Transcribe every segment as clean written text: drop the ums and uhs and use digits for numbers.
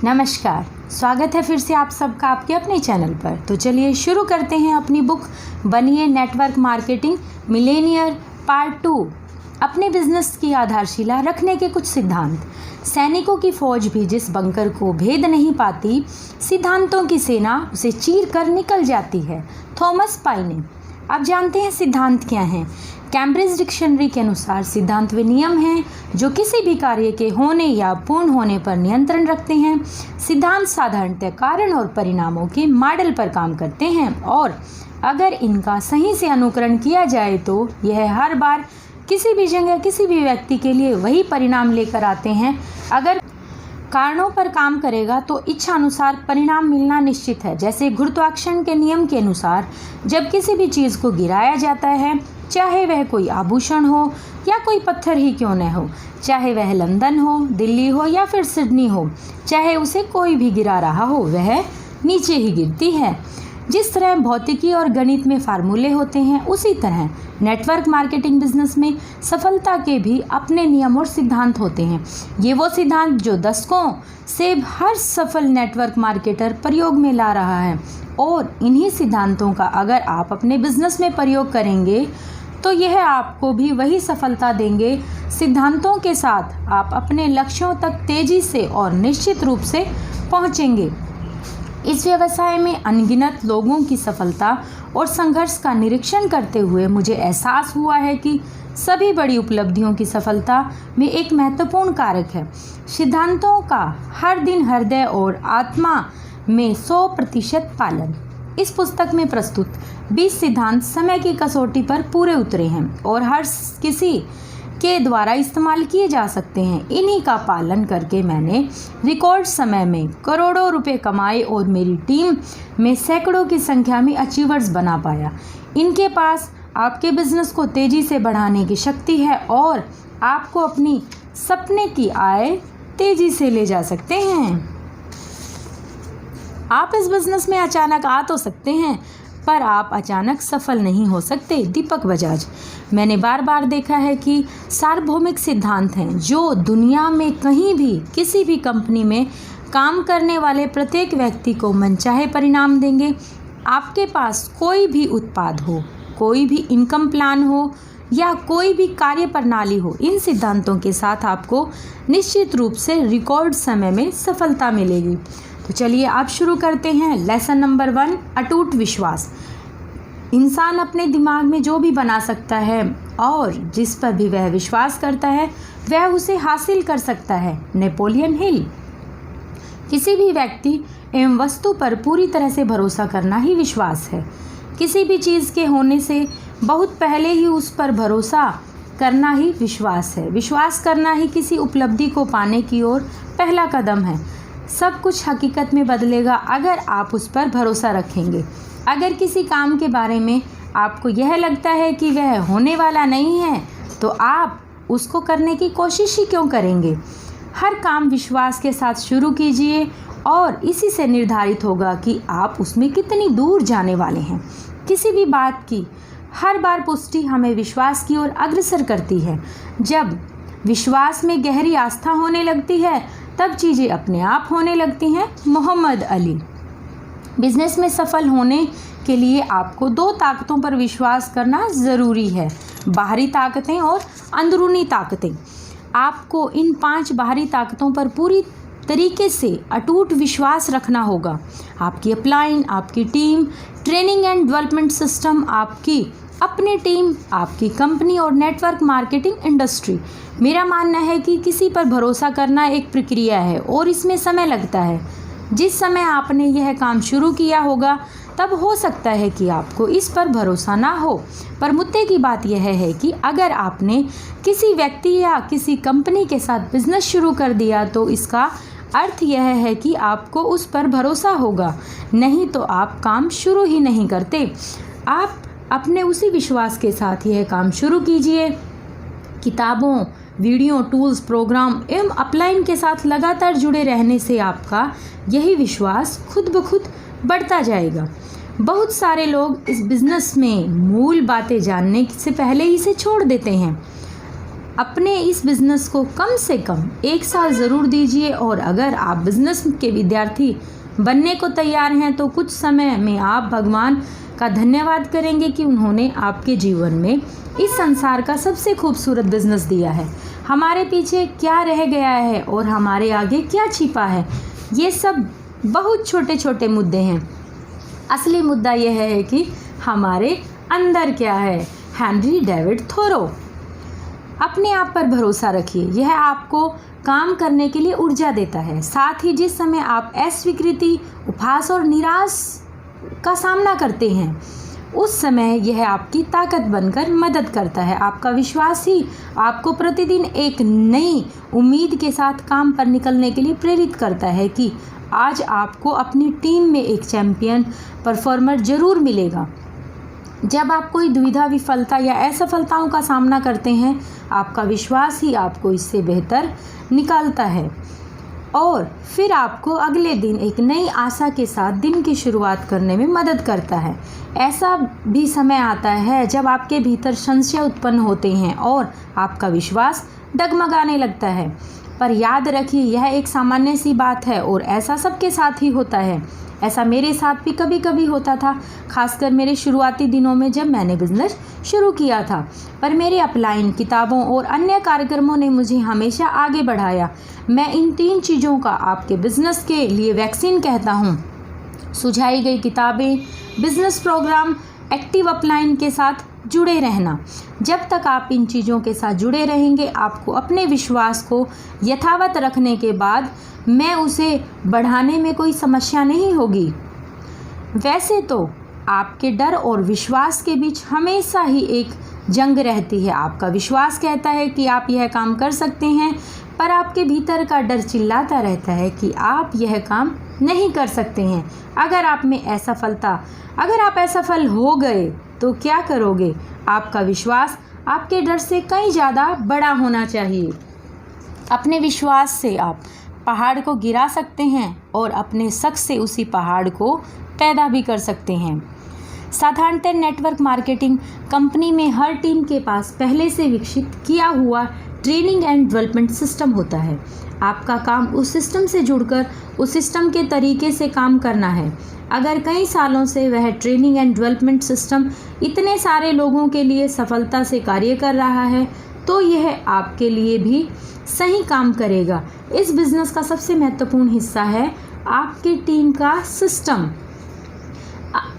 नमस्कार, स्वागत है फिर से आप सबका आपके अपने चैनल पर। तो चलिए शुरू करते हैं अपनी बुक बनिए नेटवर्क मार्केटिंग मिलेनियर पार्ट 2। अपने बिजनेस की आधारशिला रखने के कुछ सिद्धांत। सैनिकों की फौज भी जिस बंकर को भेद नहीं पाती, सिद्धांतों की सेना उसे चीर कर निकल जाती है। थॉमस पाइने। अब जानते हैं सिद्धांत क्या हैं। कैम्ब्रिज डिक्शनरी के अनुसार सिद्धांत वे नियम हैं जो किसी भी कार्य के होने या पूर्ण होने पर नियंत्रण रखते हैं। सिद्धांत साधारणतः कारण और परिणामों के मॉडल पर काम करते हैं और अगर इनका सही से अनुकरण किया जाए तो यह हर बार किसी भी जगह किसी भी व्यक्ति के लिए वही परिणाम लेकर आते हैं। अगर कारणों पर काम करेगा तो इच्छा अनुसार परिणाम मिलना निश्चित है। जैसे गुरुत्वाकर्षण के नियम के अनुसार जब किसी भी चीज़ को गिराया जाता है, चाहे वह कोई आभूषण हो या कोई पत्थर ही क्यों न हो, चाहे वह लंदन हो, दिल्ली हो या फिर सिडनी हो, चाहे उसे कोई भी गिरा रहा हो, वह नीचे ही गिरती है। जिस तरह भौतिकी और गणित में फार्मूले होते हैं, उसी तरह नेटवर्क मार्केटिंग बिजनेस में सफलता के भी अपने नियम और सिद्धांत होते हैं। ये वो सिद्धांत जो दशकों से हर सफल नेटवर्क मार्केटर प्रयोग में ला रहा है और इन्हीं सिद्धांतों का अगर आप अपने बिजनेस में प्रयोग करेंगे तो यह आपको भी वही सफलता देंगे। सिद्धांतों के साथ आप अपने लक्ष्यों तक तेजी से और निश्चित रूप से पहुंचेंगे। इस व्यवसाय में अनगिनत लोगों की सफलता और संघर्ष का निरीक्षण करते हुए मुझे एहसास हुआ है कि सभी बड़ी उपलब्धियों की सफलता में एक महत्वपूर्ण कारक है सिद्धांतों का हर दिन हृदय और आत्मा में 100% पालन। इस पुस्तक में प्रस्तुत 20 सिद्धांत समय की कसौटी पर पूरे उतरे हैं और हर किसी के द्वारा इस्तेमाल किए जा सकते हैं। इन्हीं का पालन करके मैंने रिकॉर्ड समय में करोड़ों रुपए कमाए और मेरी टीम में सैकड़ों की संख्या में अचीवर्स बना पाया। इनके पास आपके बिजनेस को तेजी से बढ़ाने की शक्ति है और आपको अपनी सपने की आय तेजी से ले जा सकते हैं। आप इस बिजनेस में अचानक आ तो सकते हैं पर आप अचानक सफल नहीं हो सकते। दीपक बजाज। मैंने बार बार देखा है कि सार्वभौमिक सिद्धांत हैं जो दुनिया में कहीं भी किसी भी कंपनी में काम करने वाले प्रत्येक व्यक्ति को मनचाहे परिणाम देंगे। आपके पास कोई भी उत्पाद हो, कोई भी इनकम प्लान हो या कोई भी कार्य प्रणाली हो, इन सिद्धांतों के साथ आपको निश्चित रूप से रिकॉर्ड समय में सफलता मिलेगी। तो चलिए आप शुरू करते हैं। लेसन नंबर 1, अटूट विश्वास। इंसान अपने दिमाग में जो भी बना सकता है और जिस पर भी वह विश्वास करता है वह उसे हासिल कर सकता है। Napoleon Hill. किसी भी व्यक्ति एवं वस्तु पर पूरी तरह से भरोसा करना ही विश्वास है। किसी भी चीज़ के होने से बहुत पहले ही उस पर भरोसा करना ही विश्वास है। विश्वास करना ही किसी उपलब्धि को पाने की ओर पहला कदम है। सब कुछ हकीकत में बदलेगा अगर आप उस पर भरोसा रखेंगे। अगर किसी काम के बारे में आपको यह लगता है कि वह होने वाला नहीं है तो आप उसको करने की कोशिश ही क्यों करेंगे। हर काम विश्वास के साथ शुरू कीजिए और इसी से निर्धारित होगा कि आप उसमें कितनी दूर जाने वाले हैं। किसी भी बात की हर बार पुष्टि हमें विश्वास की ओर अग्रसर करती है। जब विश्वास में गहरी आस्था होने लगती है तब चीज़ें अपने आप होने लगती हैं। मोहम्मद अली। बिजनेस में सफल होने के लिए आपको 2 ताकतों पर विश्वास करना ज़रूरी है, बाहरी ताकतें और अंदरूनी ताकतें। आपको इन 5 बाहरी ताकतों पर पूरी तरीके से अटूट विश्वास रखना होगा। आपकी अपलाइन, आपकी team, training and development system, आपकी अपनी टीम, आपकी कंपनी और नेटवर्क मार्केटिंग इंडस्ट्री। मेरा मानना है कि किसी पर भरोसा करना एक प्रक्रिया है और इसमें समय लगता है। जिस समय आपने यह काम शुरू किया होगा तब हो सकता है कि आपको इस पर भरोसा ना हो, पर मुद्दे की बात यह है कि अगर आपने किसी व्यक्ति या किसी कंपनी के साथ बिजनेस शुरू कर दिया तो इसका अर्थ यह है कि आपको उस पर भरोसा होगा, नहीं तो आप काम शुरू ही नहीं करते। आप अपने उसी विश्वास के साथ यह काम शुरू कीजिए। किताबों, वीडियो, टूल्स, प्रोग्राम एवं अपलाइन के साथ लगातार जुड़े रहने से आपका यही विश्वास खुद ब खुद बढ़ता जाएगा। बहुत सारे लोग इस बिज़नेस में मूल बातें जानने से पहले ही इसे छोड़ देते हैं। अपने इस बिज़नेस को कम से कम 1 साल ज़रूर दीजिए और अगर आप बिज़नेस के विद्यार्थी बनने को तैयार हैं तो कुछ समय में आप भगवान का धन्यवाद करेंगे कि उन्होंने आपके जीवन में इस संसार का सबसे खूबसूरत बिज़नेस दिया है। हमारे पीछे क्या रह गया है और हमारे आगे क्या छिपा है, ये सब बहुत छोटे छोटे मुद्दे हैं। असली मुद्दा यह है कि हमारे अंदर क्या है। Henry David Thoreau. अपने आप पर भरोसा रखिए, यह आपको काम करने के लिए ऊर्जा देता है। साथ ही जिस समय आप अस्वीकृति, उपहास और निराश का सामना करते हैं उस समय यह आपकी ताकत बनकर मदद करता है। आपका विश्वास ही आपको प्रतिदिन एक नई उम्मीद के साथ काम पर निकलने के लिए प्रेरित करता है कि आज आपको अपनी टीम में एक चैंपियन परफॉर्मर जरूर मिलेगा। जब आप कोई दुविधा, विफलता या असफलताओं का सामना करते हैं, आपका विश्वास ही आपको इससे बेहतर निकालता है और फिर आपको अगले दिन एक नई आशा के साथ दिन की शुरुआत करने में मदद करता है। ऐसा भी समय आता है जब आपके भीतर संशय उत्पन्न होते हैं और आपका विश्वास डगमगाने लगता है, पर याद रखिए यह एक सामान्य सी बात है और ऐसा सबके साथ ही होता है। ऐसा मेरे साथ भी कभी कभी होता था, खासकर मेरे शुरुआती दिनों में जब मैंने बिजनेस शुरू किया था। पर मेरे अपलाइन, किताबों और अन्य कार्यक्रमों ने मुझे हमेशा आगे बढ़ाया। मैं इन 3 चीज़ों का आपके बिजनेस के लिए वैक्सीन कहता हूँ: सुझाई गई किताबें, बिजनेस प्रोग्राम, एक्टिव अपलाइन के साथ जुड़े रहना। जब तक आप इन चीज़ों के साथ जुड़े रहेंगे, आपको अपने विश्वास को यथावत रखने के बाद मैं उसे बढ़ाने में कोई समस्या नहीं होगी। वैसे तो आपके डर और विश्वास के बीच हमेशा ही एक जंग रहती है। आपका विश्वास कहता है कि आप यह काम कर सकते हैं, पर आपके भीतर का डर चिल्लाता रहता है कि आप यह काम नहीं कर सकते हैं। अगर आप असफल हो गए तो क्या करोगे? आपका विश्वास आपके डर से कहीं ज़्यादा बड़ा होना चाहिए। अपने विश्वास से आप पहाड़ को गिरा सकते हैं और अपने शक से उसी पहाड़ को पैदा भी कर सकते हैं। साधारणतः नेटवर्क मार्केटिंग कंपनी में हर टीम के पास पहले से विकसित किया हुआ ट्रेनिंग एंड डेवलपमेंट सिस्टम होता है। आपका काम उस सिस्टम से जुड़कर उस सिस्टम के तरीके से काम करना है। अगर कई सालों से वह ट्रेनिंग एंड डेवलपमेंट सिस्टम इतने सारे लोगों के लिए सफलता से कार्य कर रहा है, तो यह आपके लिए भी सही काम करेगा। इस बिज़नेस का सबसे महत्वपूर्ण हिस्सा है आपकी टीम का सिस्टम।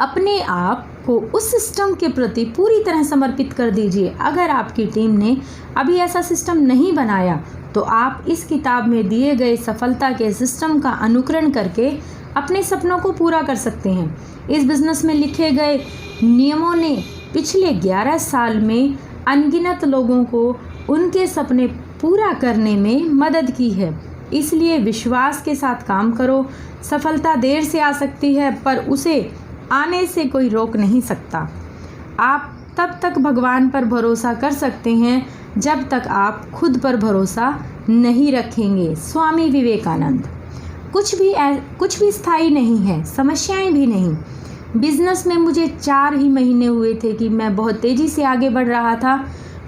अपने आप को उस सिस्टम के प्रति पूरी तरह समर्पित कर दीजिए। अगर आपकी टीम ने अभी ऐसा सिस्टम नहीं बनाया तो आप इस किताब में दिए गए सफलता के सिस्टम का अनुकरण करके अपने सपनों को पूरा कर सकते हैं। इस बिज़नेस में लिखे गए नियमों ने पिछले 11 साल में अनगिनत लोगों को उनके सपने पूरा करने में मदद की है। इसलिए विश्वास के साथ काम करो। सफलता देर से आ सकती है, पर उसे आने से कोई रोक नहीं सकता। आप तब तक भगवान पर भरोसा कर सकते हैं जब तक आप खुद पर भरोसा नहीं रखेंगे। स्वामी विवेकानंद। कुछ भी स्थायी नहीं है, समस्याएं भी नहीं। बिजनेस में मुझे 4 ही महीने हुए थे कि मैं बहुत तेज़ी से आगे बढ़ रहा था,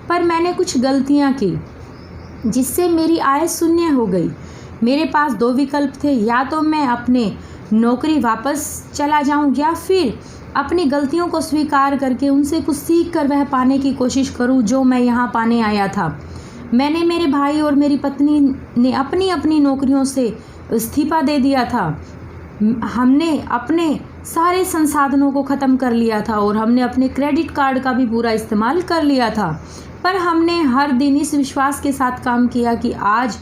पर मैंने कुछ गलतियां की जिससे मेरी आय शून्य हो गई। मेरे पास 2 विकल्प थे, या तो मैं अपने नौकरी वापस चला जाऊं या फिर अपनी गलतियों को स्वीकार करके उनसे कुछ सीख कर वह पाने की कोशिश करूं जो मैं यहाँ पाने आया था। मैंने, मेरे भाई और मेरी पत्नी ने अपनी अपनी नौकरियों से इस्तीफा दे दिया था। हमने अपने सारे संसाधनों को ख़त्म कर लिया था और हमने अपने क्रेडिट कार्ड का भी पूरा इस्तेमाल कर लिया था। पर हमने हर दिन इस विश्वास के साथ काम किया कि आज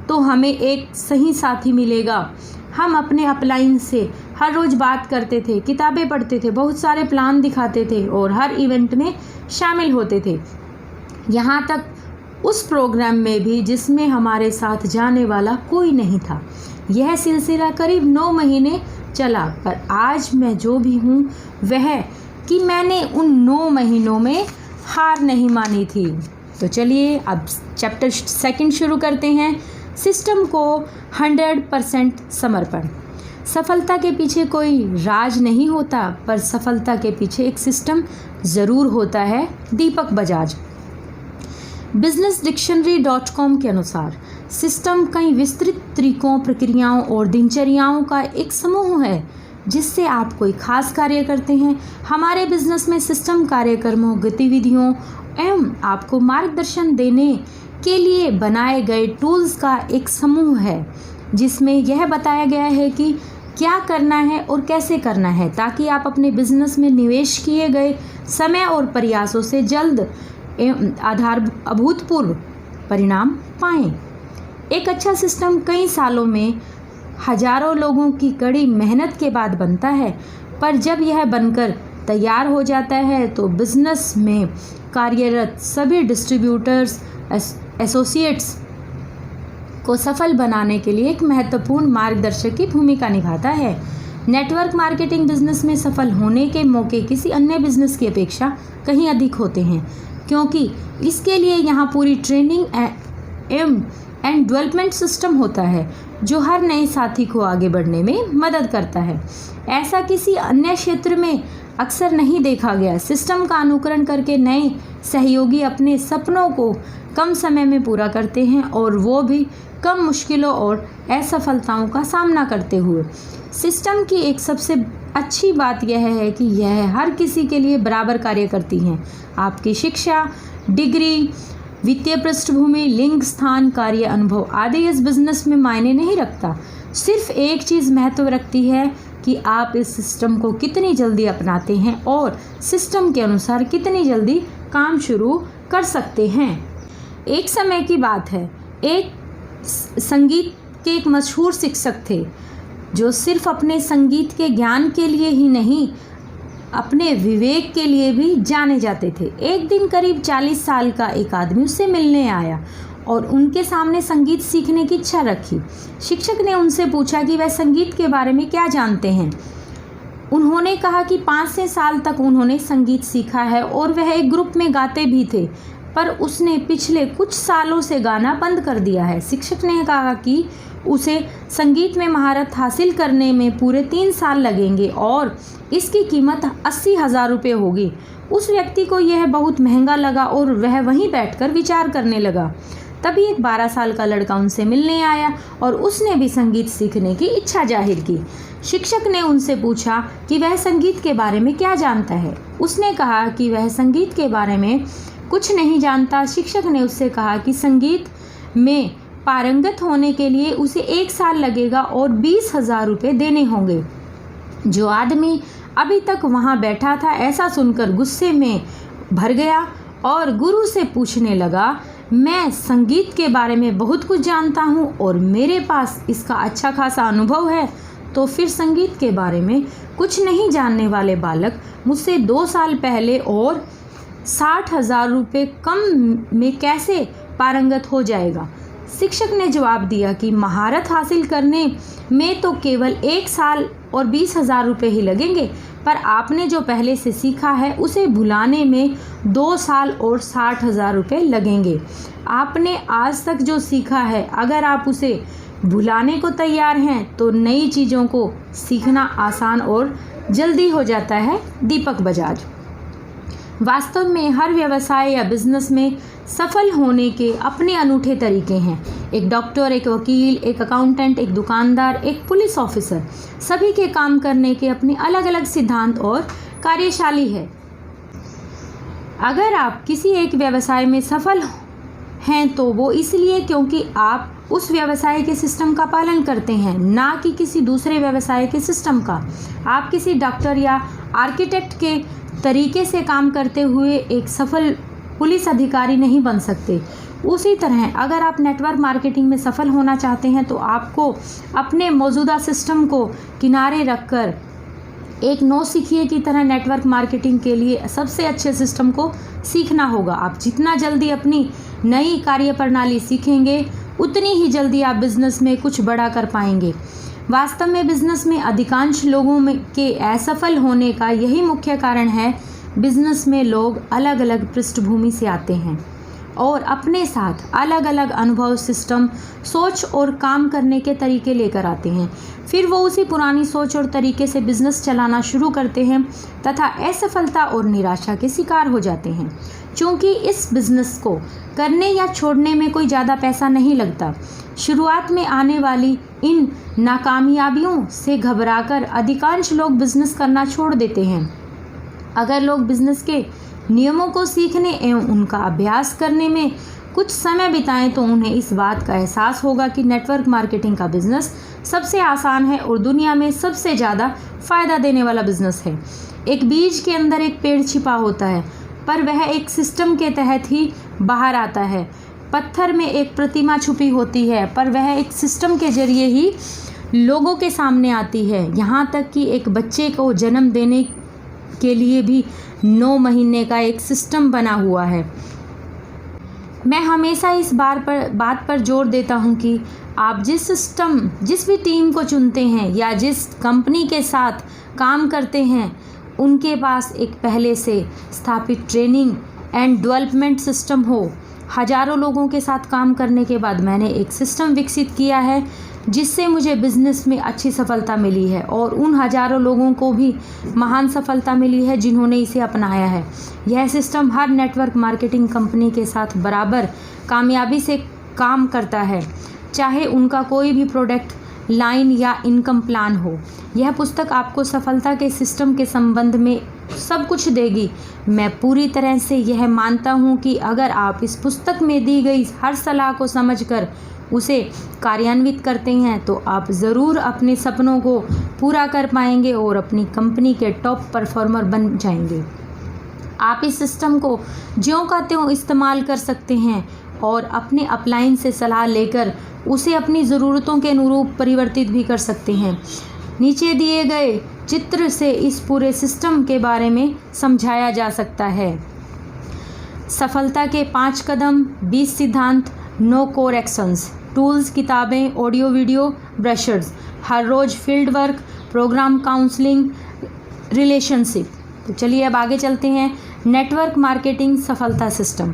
तो हमें एक सही साथी मिलेगा। हम अपने अपलाइन से हर रोज़ बात करते थे, किताबें पढ़ते थे, बहुत सारे प्लान दिखाते थे और हर इवेंट में शामिल होते थे, यहाँ तक उस प्रोग्राम में भी जिसमें हमारे साथ जाने वाला कोई नहीं था। यह सिलसिला करीब 9 महीने चला, पर आज मैं जो भी हूँ वह कि मैंने उन 9 महीनों में हार नहीं मानी थी। तो चलिए अब चैप्टर 2 शुरू करते हैं। सिस्टम को 100% समर्पण। सफलता के पीछे कोई राज नहीं होता, पर सफलता के पीछे एक सिस्टम ज़रूर होता है। दीपक बजाज। businessdictionary.com के अनुसार सिस्टम कई विस्तृत तरीकों, प्रक्रियाओं और दिनचर्याओं का एक समूह है जिससे आप कोई खास कार्य करते हैं। हमारे बिजनेस में सिस्टम कार्यक्रमों, गतिविधियों एवं आपको मार्गदर्शन देने के लिए बनाए गए टूल्स का एक समूह है जिसमें यह बताया गया है कि क्या करना है और कैसे करना है ताकि आप अपने बिजनेस में निवेश किए गए समय और प्रयासों से जल्द अभूतपूर्व परिणाम पाएं। एक अच्छा सिस्टम कई सालों में हजारों लोगों की कड़ी मेहनत के बाद बनता है, पर जब यह बनकर तैयार हो जाता है तो बिजनेस में कार्यरत सभी डिस्ट्रीब्यूटर्स, एसोसिएट्स को सफल बनाने के लिए एक महत्वपूर्ण मार्गदर्शक की भूमिका निभाता है। नेटवर्क मार्केटिंग बिजनेस में सफल होने के मौके किसी अन्य बिजनेस की अपेक्षा कहीं अधिक होते हैं क्योंकि इसके लिए यहाँ पूरी ट्रेनिंग एंड डेवलपमेंट सिस्टम होता है जो हर नए साथी को आगे बढ़ने में मदद करता है। ऐसा किसी अन्य क्षेत्र में अक्सर नहीं देखा गया। सिस्टम का अनुकरण करके नए सहयोगी अपने सपनों को कम समय में पूरा करते हैं और वो भी कम मुश्किलों और असफलताओं का सामना करते हुए। सिस्टम की एक सबसे अच्छी बात यह है कि यह हर किसी के लिए बराबर कार्य करती हैं। आपकी शिक्षा, डिग्री, वित्तीय पृष्ठभूमि, लिंग, स्थान, कार्य अनुभव आदि इस बिजनेस में मायने नहीं रखता। सिर्फ एक चीज़ महत्व रखती है कि आप इस सिस्टम को कितनी जल्दी अपनाते हैं और सिस्टम के अनुसार कितनी जल्दी काम शुरू कर सकते हैं। एक समय की बात है, एक संगीत के एक मशहूर शिक्षक थे जो सिर्फ अपने संगीत के ज्ञान के लिए ही नहीं, अपने विवेक के लिए भी जाने जाते थे। एक दिन करीब 40 साल का एक आदमी उससे मिलने आया और उनके सामने संगीत सीखने की इच्छा रखी। शिक्षक ने उनसे पूछा कि वह संगीत के बारे में क्या जानते हैं। उन्होंने कहा कि 5 साल तक उन्होंने संगीत सीखा है और वह एक ग्रुप में गाते भी थे, पर उसने पिछले कुछ सालों से गाना बंद कर दिया है। शिक्षक ने कहा कि उसे संगीत में महारत हासिल करने में पूरे 3 साल लगेंगे और इसकी कीमत 80,000 रुपये होगी। उस व्यक्ति को यह बहुत महंगा लगा और वह वहीं बैठकर विचार करने लगा। तभी एक 12 साल का लड़का उनसे मिलने आया और उसने भी संगीत सीखने की इच्छा जाहिर की। शिक्षक ने उनसे पूछा कि वह संगीत के बारे में क्या जानता है। उसने कहा कि वह संगीत के बारे में कुछ नहीं जानता। शिक्षक ने उससे कहा कि संगीत में पारंगत होने के लिए उसे 1 साल लगेगा और 20,000 रुपये देने होंगे। जो आदमी अभी तक वहाँ बैठा था ऐसा सुनकर गुस्से में भर गया और गुरु से पूछने लगा, मैं संगीत के बारे में बहुत कुछ जानता हूँ और मेरे पास इसका अच्छा खासा अनुभव है, तो फिर संगीत के बारे में कुछ नहीं जानने वाले बालक मुझसे 2 साल पहले और 60,000 रुपये कम में कैसे पारंगत हो जाएगा। शिक्षक ने जवाब दिया कि महारत हासिल करने में तो केवल 1 साल और 20,000 रुपये ही लगेंगे, पर आपने जो पहले से सीखा है उसे भुलाने में 2 साल और 60,000 रुपये लगेंगे। आपने आज तक जो सीखा है, अगर आप उसे भुलाने को तैयार हैं तो नई चीज़ों को सीखना आसान और जल्दी हो जाता है। दीपक बजाज। वास्तव में हर व्यवसाय या बिजनेस में सफल होने के अपने अनूठे तरीके हैं। एक डॉक्टर, एक वकील, एक अकाउंटेंट, एक दुकानदार, एक पुलिस ऑफिसर, सभी के काम करने के अपने अलग अलग सिद्धांत और कार्यशैली है। अगर आप किसी एक व्यवसाय में सफल हैं तो वो इसलिए क्योंकि आप उस व्यवसाय के सिस्टम का पालन करते हैं, ना कि किसी दूसरे व्यवसाय के सिस्टम का। आप किसी डॉक्टर या आर्किटेक्ट के तरीके से काम करते हुए एक सफल पुलिस अधिकारी नहीं बन सकते। उसी तरह अगर आप नेटवर्क मार्केटिंग में सफल होना चाहते हैं तो आपको अपने मौजूदा सिस्टम को किनारे रखकर एक नौसिखिए की तरह नेटवर्क मार्केटिंग के लिए सबसे अच्छे सिस्टम को सीखना होगा। आप जितना जल्दी अपनी नई कार्यप्रणाली सीखेंगे उतनी ही जल्दी आप बिजनेस में कुछ बड़ा कर पाएंगे। वास्तव में बिजनेस में अधिकांश लोगों के असफल होने का यही मुख्य कारण है। बिजनेस में लोग अलग अलग पृष्ठभूमि से आते हैं और अपने साथ अलग अलग अनुभव, सिस्टम, सोच और काम करने के तरीके लेकर आते हैं। फिर वो उसी पुरानी सोच और तरीके से बिजनेस चलाना शुरू करते हैं तथा असफलता और निराशा के शिकार हो जाते हैं। क्योंकि इस बिजनेस को करने या छोड़ने में कोई ज़्यादा पैसा नहीं लगता, शुरुआत में आने वाली इन नाकामयाबियों से घबराकर अधिकांश लोग बिजनेस करना छोड़ देते हैं। अगर लोग बिजनेस के नियमों को सीखने एवं उनका अभ्यास करने में कुछ समय बिताएं तो उन्हें इस बात का एहसास होगा कि नेटवर्क मार्केटिंग का बिजनेस सबसे आसान है और दुनिया में सबसे ज़्यादा फ़ायदा देने वाला बिजनेस है। एक बीज के अंदर एक पेड़ छिपा होता है, पर वह एक सिस्टम के तहत ही बाहर आता है। पत्थर में एक प्रतिमा छुपी होती है, पर वह एक सिस्टम के जरिए ही लोगों के सामने आती है। यहाँ तक कि एक बच्चे को जन्म देने के लिए भी 9 महीने का एक सिस्टम बना हुआ है। मैं हमेशा इस बात पर जोर देता हूँ कि आप जिस भी टीम को चुनते हैं या जिस कंपनी के साथ काम करते हैं, उनके पास एक पहले से स्थापित ट्रेनिंग एंड डेवलपमेंट सिस्टम हो। हज़ारों लोगों के साथ काम करने के बाद मैंने एक सिस्टम विकसित किया है जिससे मुझे बिज़नेस में अच्छी सफलता मिली है और उन हज़ारों लोगों को भी महान सफलता मिली है जिन्होंने इसे अपनाया है। यह सिस्टम हर नेटवर्क मार्केटिंग कंपनी के साथ बराबर कामयाबी से काम करता है, चाहे उनका कोई भी प्रोडक्ट लाइन या इनकम प्लान हो। यह पुस्तक आपको सफलता के सिस्टम के संबंध में सब कुछ देगी। मैं पूरी तरह से यह मानता हूँ कि अगर आप इस पुस्तक में दी गई हर सलाह को समझकर उसे कार्यान्वित करते हैं तो आप ज़रूर अपने सपनों को पूरा कर पाएंगे और अपनी कंपनी के टॉप परफॉर्मर बन जाएंगे। आप इस सिस्टम को ज्यों का त्यों इस्तेमाल कर सकते हैं और अपने अपलाइन से सलाह लेकर उसे अपनी ज़रूरतों के अनुरूप परिवर्तित भी कर सकते हैं। नीचे दिए गए चित्र से इस पूरे सिस्टम के बारे में समझाया जा सकता है। सफलता के 5 कदम, 20 सिद्धांत, 9 कोर एक्शंस, टूल्स, किताबें, ऑडियो वीडियो, ब्रशर्स, हर रोज़ field work, programme, counselling, relationship. तो चलिए अब आगे चलते हैं। नेटवर्क मार्केटिंग सफलता सिस्टम।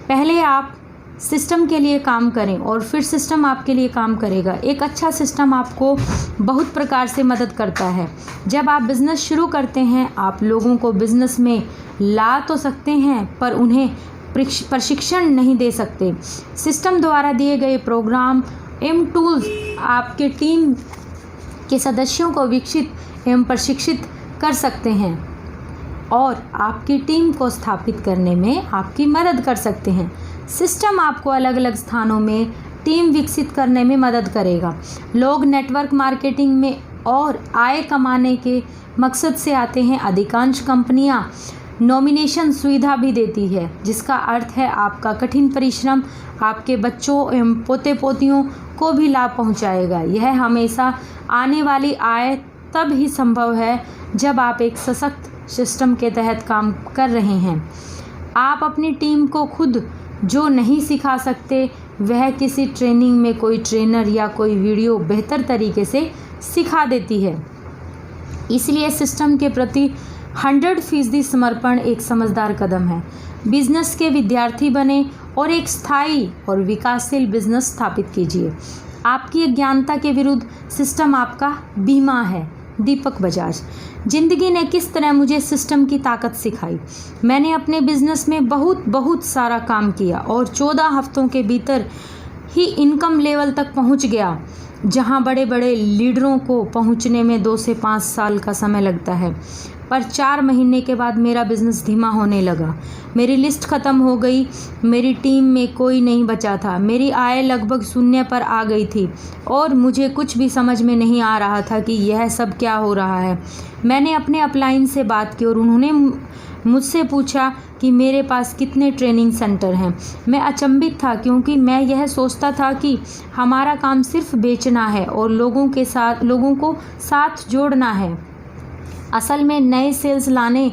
पहले आप सिस्टम के लिए काम करें और फिर सिस्टम आपके लिए काम करेगा। एक अच्छा सिस्टम आपको बहुत प्रकार से मदद करता है। जब आप बिज़नेस शुरू करते हैं, आप लोगों को बिज़नेस में ला तो सकते हैं पर उन्हें प्रशिक्षण नहीं दे सकते। सिस्टम द्वारा दिए गए प्रोग्राम एवं टूल्स आपके टीम के सदस्यों को विकसित एवं प्रशिक्षित कर सकते हैं और आपकी टीम को स्थापित करने में आपकी मदद कर सकते हैं। सिस्टम आपको अलग अलग स्थानों में टीम विकसित करने में मदद करेगा। लोग नेटवर्क मार्केटिंग में और आय कमाने के मकसद से आते हैं। अधिकांश कंपनियां नॉमिनेशन सुविधा भी देती है, जिसका अर्थ है आपका कठिन परिश्रम आपके बच्चों एवं पोते पोतियों को भी लाभ पहुंचाएगा। यह हमेशा आने वाली आय तब ही संभव है जब आप एक सशक्त सिस्टम के तहत काम कर रहे हैं। आप अपनी टीम को खुद जो नहीं सिखा सकते, वह किसी ट्रेनिंग में कोई ट्रेनर या कोई वीडियो बेहतर तरीके से सिखा देती है। इसलिए सिस्टम के प्रति 100% समर्पण एक समझदार कदम है। बिजनेस के विद्यार्थी बने और एक स्थायी और विकासशील बिजनेस स्थापित कीजिए। आपकी अज्ञानता के विरुद्ध सिस्टम आपका बीमा है। दीपक बजाज। ज़िंदगी ने किस तरह मुझे सिस्टम की ताकत सिखाई। मैंने अपने बिजनेस में बहुत सारा काम किया और 14 हफ्तों के भीतर ही इनकम लेवल तक पहुंच गया, जहां बड़े बड़े लीडरों को पहुंचने में 2 से 5 साल का समय लगता है। पर 4 महीने के बाद मेरा बिज़नेस धीमा होने लगा। मेरी लिस्ट ख़त्म हो गई, मेरी टीम में कोई नहीं बचा था, मेरी आय लगभग शून्य पर आ गई थी और मुझे कुछ भी समझ में नहीं आ रहा था कि यह सब क्या हो रहा है। मैंने अपने अपलाइन से बात की और उन्होंने मुझसे पूछा कि मेरे पास कितने ट्रेनिंग सेंटर हैं। मैं अचंभित था क्योंकि मैं यह सोचता था कि हमारा काम सिर्फ बेचना है और लोगों को साथ जोड़ना है। असल में नए सेल्स लाने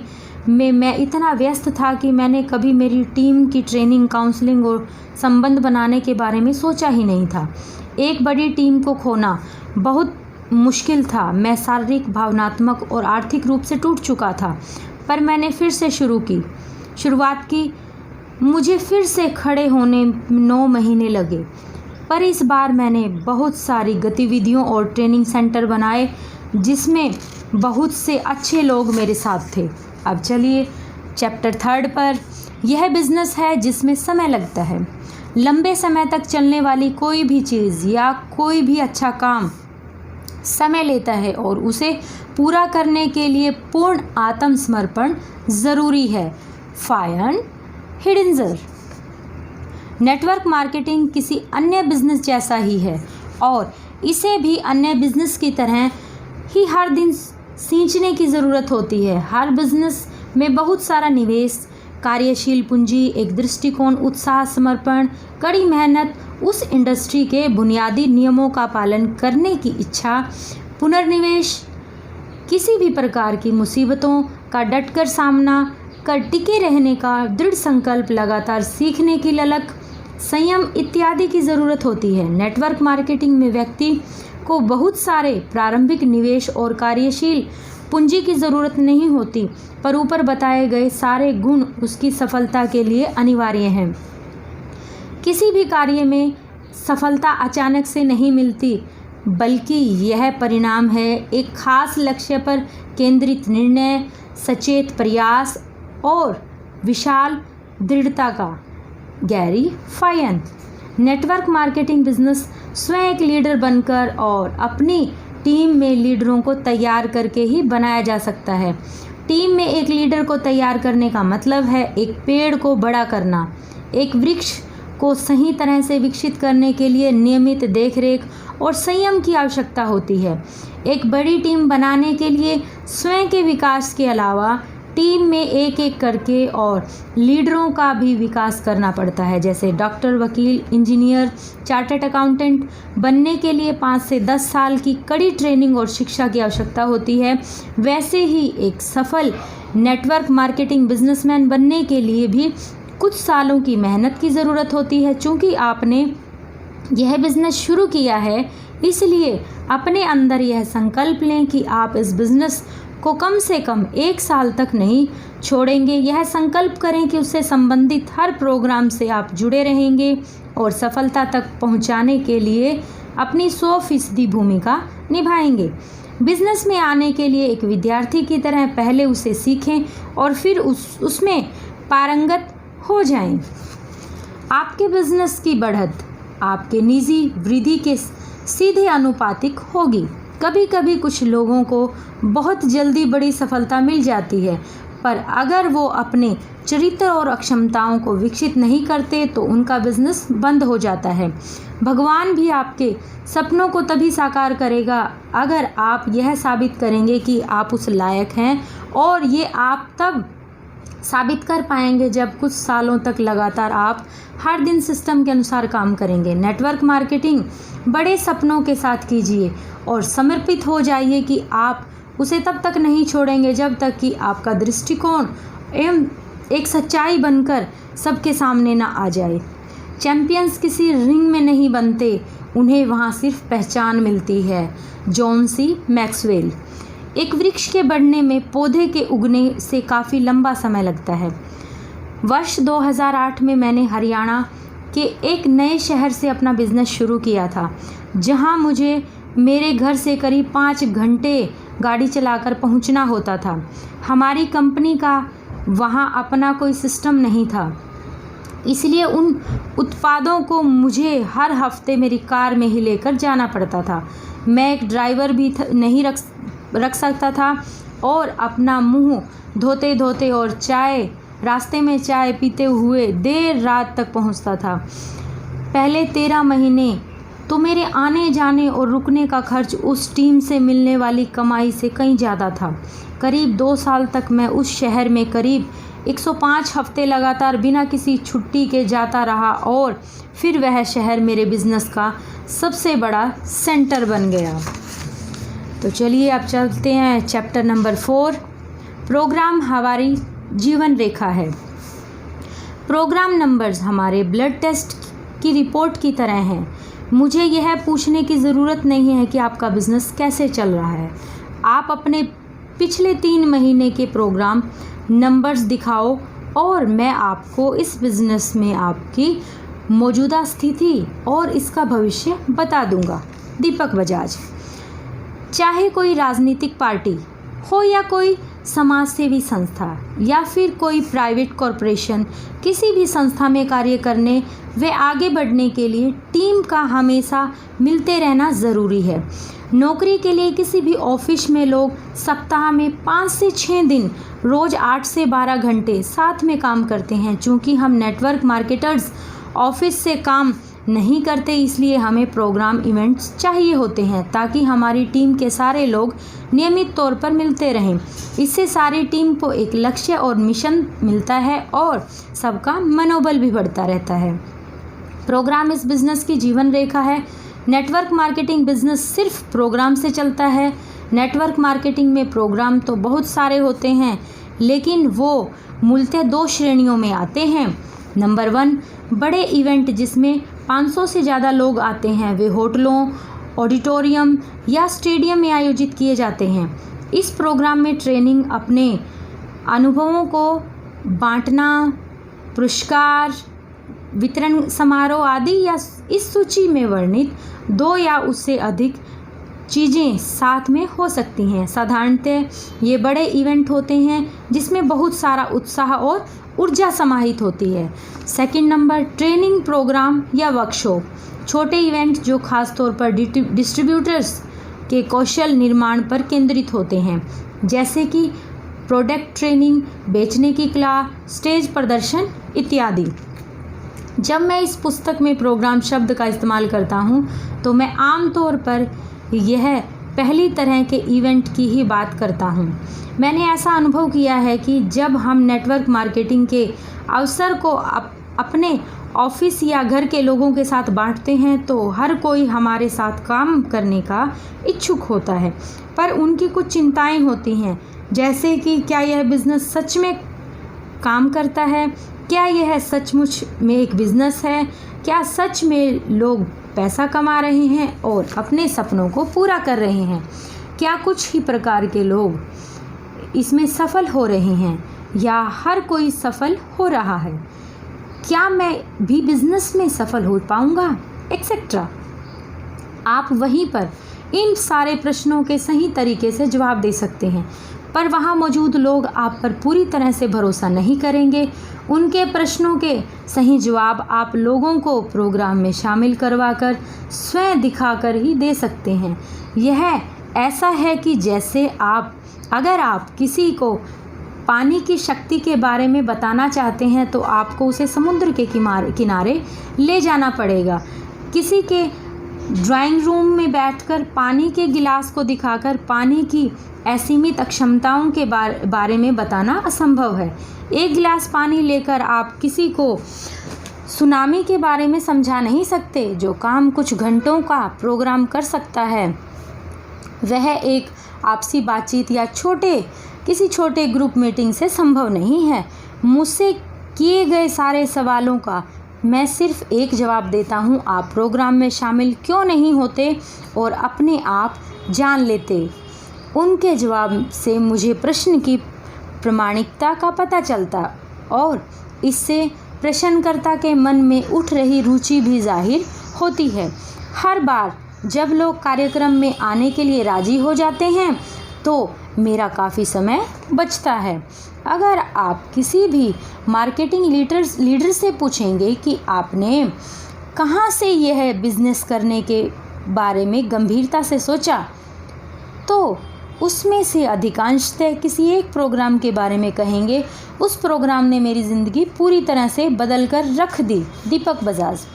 में मैं इतना व्यस्त था कि मैंने कभी मेरी टीम की ट्रेनिंग, काउंसलिंग और संबंध बनाने के बारे में सोचा ही नहीं था। एक बड़ी टीम को खोना बहुत मुश्किल था। मैं शारीरिक, भावनात्मक और आर्थिक रूप से टूट चुका था, पर मैंने फिर से शुरुआत की मुझे फिर से खड़े होने 9 महीने लगे, पर इस बार मैंने बहुत सारी गतिविधियों और ट्रेनिंग सेंटर बनाए जिसमें बहुत से अच्छे लोग मेरे साथ थे। अब चलिए चैप्टर 3 पर। यह बिज़नेस है जिसमें समय लगता है। लंबे समय तक चलने वाली कोई भी चीज़ या कोई भी अच्छा काम समय लेता है और उसे पूरा करने के लिए पूर्ण आत्मसमर्पण ज़रूरी है। फायन हिडिंजर। नेटवर्क मार्केटिंग किसी अन्य बिजनेस जैसा ही है और इसे भी अन्य बिजनेस की तरह ही हर दिन सींचने की ज़रूरत होती है। हर बिजनेस में बहुत सारा निवेश, कार्यशील पूंजी, एक दृष्टिकोण, उत्साह, समर्पण, कड़ी मेहनत, उस इंडस्ट्री के बुनियादी नियमों का पालन करने की इच्छा, पुनर्निवेश, किसी भी प्रकार की मुसीबतों का डटकर सामना कर टिके रहने का दृढ़ संकल्प, लगातार सीखने की ललक, संयम इत्यादि की ज़रूरत होती है। नेटवर्क मार्केटिंग में व्यक्ति को बहुत सारे प्रारंभिक निवेश और कार्यशील पूंजी की ज़रूरत नहीं होती, पर ऊपर बताए गए सारे गुण उसकी सफलता के लिए अनिवार्य हैं। किसी भी कार्य में सफलता अचानक से नहीं मिलती, बल्कि यह परिणाम है एक खास लक्ष्य पर केंद्रित निर्णय, सचेत प्रयास और विशाल दृढ़ता का। Gary fine. Network marketing business स्वयं एक लीडर बनकर और अपनी टीम में लीडरों को तैयार करके ही बनाया जा सकता है। टीम में एक लीडर को तैयार करने का मतलब है एक पेड़ को बड़ा करना। एक वृक्ष को सही तरह से विकसित करने के लिए नियमित देखरेख और संयम की आवश्यकता होती है। एक बड़ी टीम बनाने के लिए स्वयं के विकास के अलावा टीम में एक एक करके और लीडरों का भी विकास करना पड़ता है। जैसे डॉक्टर, वकील, इंजीनियर, चार्टर्ड अकाउंटेंट बनने के लिए 5 से 10 साल की कड़ी ट्रेनिंग और शिक्षा की आवश्यकता होती है, वैसे ही एक सफल नेटवर्क मार्केटिंग बिजनेसमैन बनने के लिए भी कुछ सालों की मेहनत की ज़रूरत होती है। चूँकि आपने यह बिज़नेस शुरू किया है, इसलिए अपने अंदर यह संकल्प लें कि आप इस बिज़नेस को कम से कम 1 साल तक नहीं छोड़ेंगे। यह संकल्प करें कि उससे संबंधित हर प्रोग्राम से आप जुड़े रहेंगे और सफलता तक पहुंचाने के लिए अपनी 100% भूमिका निभाएंगे। बिजनेस में आने के लिए एक विद्यार्थी की तरह पहले उसे सीखें और फिर उसमें पारंगत हो जाएं। आपके बिजनेस की बढ़त आपके निजी वृद्धि के सीधे आनुपातिक होगी। कभी कभी कुछ लोगों को बहुत जल्दी बड़ी सफलता मिल जाती है, पर अगर वो अपने चरित्र और अक्षमताओं को विकसित नहीं करते तो उनका बिजनेस बंद हो जाता है। भगवान भी आपके सपनों को तभी साकार करेगा अगर आप यह साबित करेंगे कि आप उस लायक हैं, और ये आप तब साबित कर पाएंगे जब कुछ सालों तक लगातार आप हर दिन सिस्टम के अनुसार काम करेंगे। नेटवर्क मार्केटिंग बड़े सपनों के साथ कीजिए और समर्पित हो जाइए कि आप उसे तब तक नहीं छोड़ेंगे जब तक कि आपका दृष्टिकोण एवं एक सच्चाई बनकर सबके सामने ना आ जाए। चैंपियंस किसी रिंग में नहीं बनते, उन्हें वहाँ सिर्फ पहचान मिलती है। John C Maxwell. एक वृक्ष के बढ़ने में पौधे के उगने से काफ़ी लंबा समय लगता है। वर्ष 2008 में मैंने हरियाणा के एक नए शहर से अपना बिजनेस शुरू किया था, जहां मुझे मेरे घर से करीब 5 घंटे गाड़ी चलाकर पहुंचना होता था। हमारी कंपनी का वहां अपना कोई सिस्टम नहीं था, इसलिए उन उत्पादों को मुझे हर हफ्ते मेरी कार में ही लेकर जाना पड़ता था। मैं एक ड्राइवर भी नहीं रख सकता था और अपना मुंह धोते धोते और रास्ते में चाय पीते हुए देर रात तक पहुंचता था। पहले 13 महीने तो मेरे आने जाने और रुकने का खर्च उस टीम से मिलने वाली कमाई से कहीं ज़्यादा था। करीब 2 साल तक मैं उस शहर में करीब 105 हफ्ते लगातार बिना किसी छुट्टी के जाता रहा और फिर वह शहर मेरे बिज़नेस का सबसे बड़ा सेंटर बन गया। तो चलिए अब चलते हैं चैप्टर नंबर 4। प्रोग्राम हमारी जीवन रेखा है। प्रोग्राम नंबर्स हमारे ब्लड टेस्ट की रिपोर्ट की तरह हैं। मुझे यह पूछने की ज़रूरत नहीं है कि आपका बिज़नेस कैसे चल रहा है। आप अपने पिछले 3 महीने के प्रोग्राम नंबर्स दिखाओ और मैं आपको इस बिज़नेस में आपकी मौजूदा स्थिति और इसका भविष्य बता दूंगा। दीपक बजाज। चाहे कोई राजनीतिक पार्टी हो या कोई समाज सेवी संस्था या फिर कोई प्राइवेट कॉरपोरेशन, किसी भी संस्था में कार्य करने व आगे बढ़ने के लिए टीम का हमेशा मिलते रहना ज़रूरी है। नौकरी के लिए किसी भी ऑफिस में लोग सप्ताह में 5 से 6 दिन रोज़ 8 से 12 घंटे साथ में काम करते हैं। चूँकि हम नेटवर्क मार्केटर्स ऑफिस से काम नहीं करते, इसलिए हमें प्रोग्राम इवेंट्स चाहिए होते हैं ताकि हमारी टीम के सारे लोग नियमित तौर पर मिलते रहें। इससे सारी टीम को एक लक्ष्य और मिशन मिलता है और सबका मनोबल भी बढ़ता रहता है। प्रोग्राम इस बिज़नेस की जीवन रेखा है। नेटवर्क मार्केटिंग बिजनेस सिर्फ प्रोग्राम से चलता है। नेटवर्क मार्केटिंग में प्रोग्राम तो बहुत सारे होते हैं, लेकिन वो मूलतः 2 श्रेणियों में आते हैं। नंबर 1, बड़े इवेंट जिसमें 500 से ज़्यादा लोग आते हैं, वे होटलों, ऑडिटोरियम या स्टेडियम में आयोजित किए जाते हैं। इस प्रोग्राम में ट्रेनिंग, अपने अनुभवों को बांटना, पुरस्कार वितरण समारोह आदि या इस सूची में वर्णित 2 या उससे अधिक चीज़ें साथ में हो सकती हैं। साधारणतः ये बड़े इवेंट होते हैं जिसमें बहुत सारा उत्साह और ऊर्जा समाहित होती है। सेकंड नंबर, ट्रेनिंग प्रोग्राम या वर्कशॉप। छोटे इवेंट जो खास तौर पर डिस्ट्रीब्यूटर्स के कौशल निर्माण पर केंद्रित होते हैं, जैसे कि प्रोडक्ट ट्रेनिंग, बेचने की क्लास, स्टेज प्रदर्शन इत्यादि। जब मैं इस पुस्तक में प्रोग्राम शब्द का इस्तेमाल करता हूँ तो मैं आमतौर पर यह पहली तरह के इवेंट की ही बात करता हूँ। मैंने ऐसा अनुभव किया है कि जब हम नेटवर्क मार्केटिंग के अवसर को अपने ऑफिस या घर के लोगों के साथ बांटते हैं तो हर कोई हमारे साथ काम करने का इच्छुक होता है, पर उनकी कुछ चिंताएं होती हैं, जैसे कि क्या यह बिज़नेस सच में काम करता है, क्या यह सचमुच में एक बिज़नेस है, क्या सच में लोग पैसा कमा रहे हैं और अपने सपनों को पूरा कर रहे हैं, क्या कुछ ही प्रकार के लोग इसमें सफल हो रहे हैं या हर कोई सफल हो रहा है, क्या मैं भी बिज़नेस में सफल हो पाऊंगा, एक्सेट्रा। आप वहीं पर इन सारे प्रश्नों के सही तरीके से जवाब दे सकते हैं, पर वहाँ मौजूद लोग आप पर पूरी तरह से भरोसा नहीं करेंगे। उनके प्रश्नों के सही जवाब आप लोगों को प्रोग्राम में शामिल करवाकर स्वयं दिखाकर ही दे सकते हैं। यह ऐसा है कि जैसे अगर आप किसी को पानी की शक्ति के बारे में बताना चाहते हैं तो आपको उसे समुद्र के किनारे ले जाना पड़ेगा। किसी के ड्राइंग रूम में बैठकर पानी के गिलास को दिखाकर पानी की असीमित क्षमताओं के बारे में बताना असंभव है। एक गिलास पानी लेकर आप किसी को सुनामी के बारे में समझा नहीं सकते। जो काम कुछ घंटों का प्रोग्राम कर सकता है वह एक आपसी बातचीत या किसी छोटे ग्रुप मीटिंग से संभव नहीं है। मुझसे किए गए सारे सवालों का मैं सिर्फ एक जवाब देता हूँ, आप प्रोग्राम में शामिल क्यों नहीं होते और अपने आप जान लेते। उनके जवाब से मुझे प्रश्न की प्रामाणिकता का पता चलता और इससे प्रश्नकर्ता के मन में उठ रही रुचि भी जाहिर होती है। हर बार जब लोग कार्यक्रम में आने के लिए राजी हो जाते हैं तो मेरा काफ़ी समय बचता है। अगर आप किसी भी मार्केटिंग लीडर से पूछेंगे कि आपने कहाँ से यह बिज़नेस करने के बारे में गंभीरता से सोचा, तो उसमें से अधिकांशतः किसी एक प्रोग्राम के बारे में कहेंगे, उस प्रोग्राम ने मेरी ज़िंदगी पूरी तरह से बदल कर रख दी। दीपक बजाज।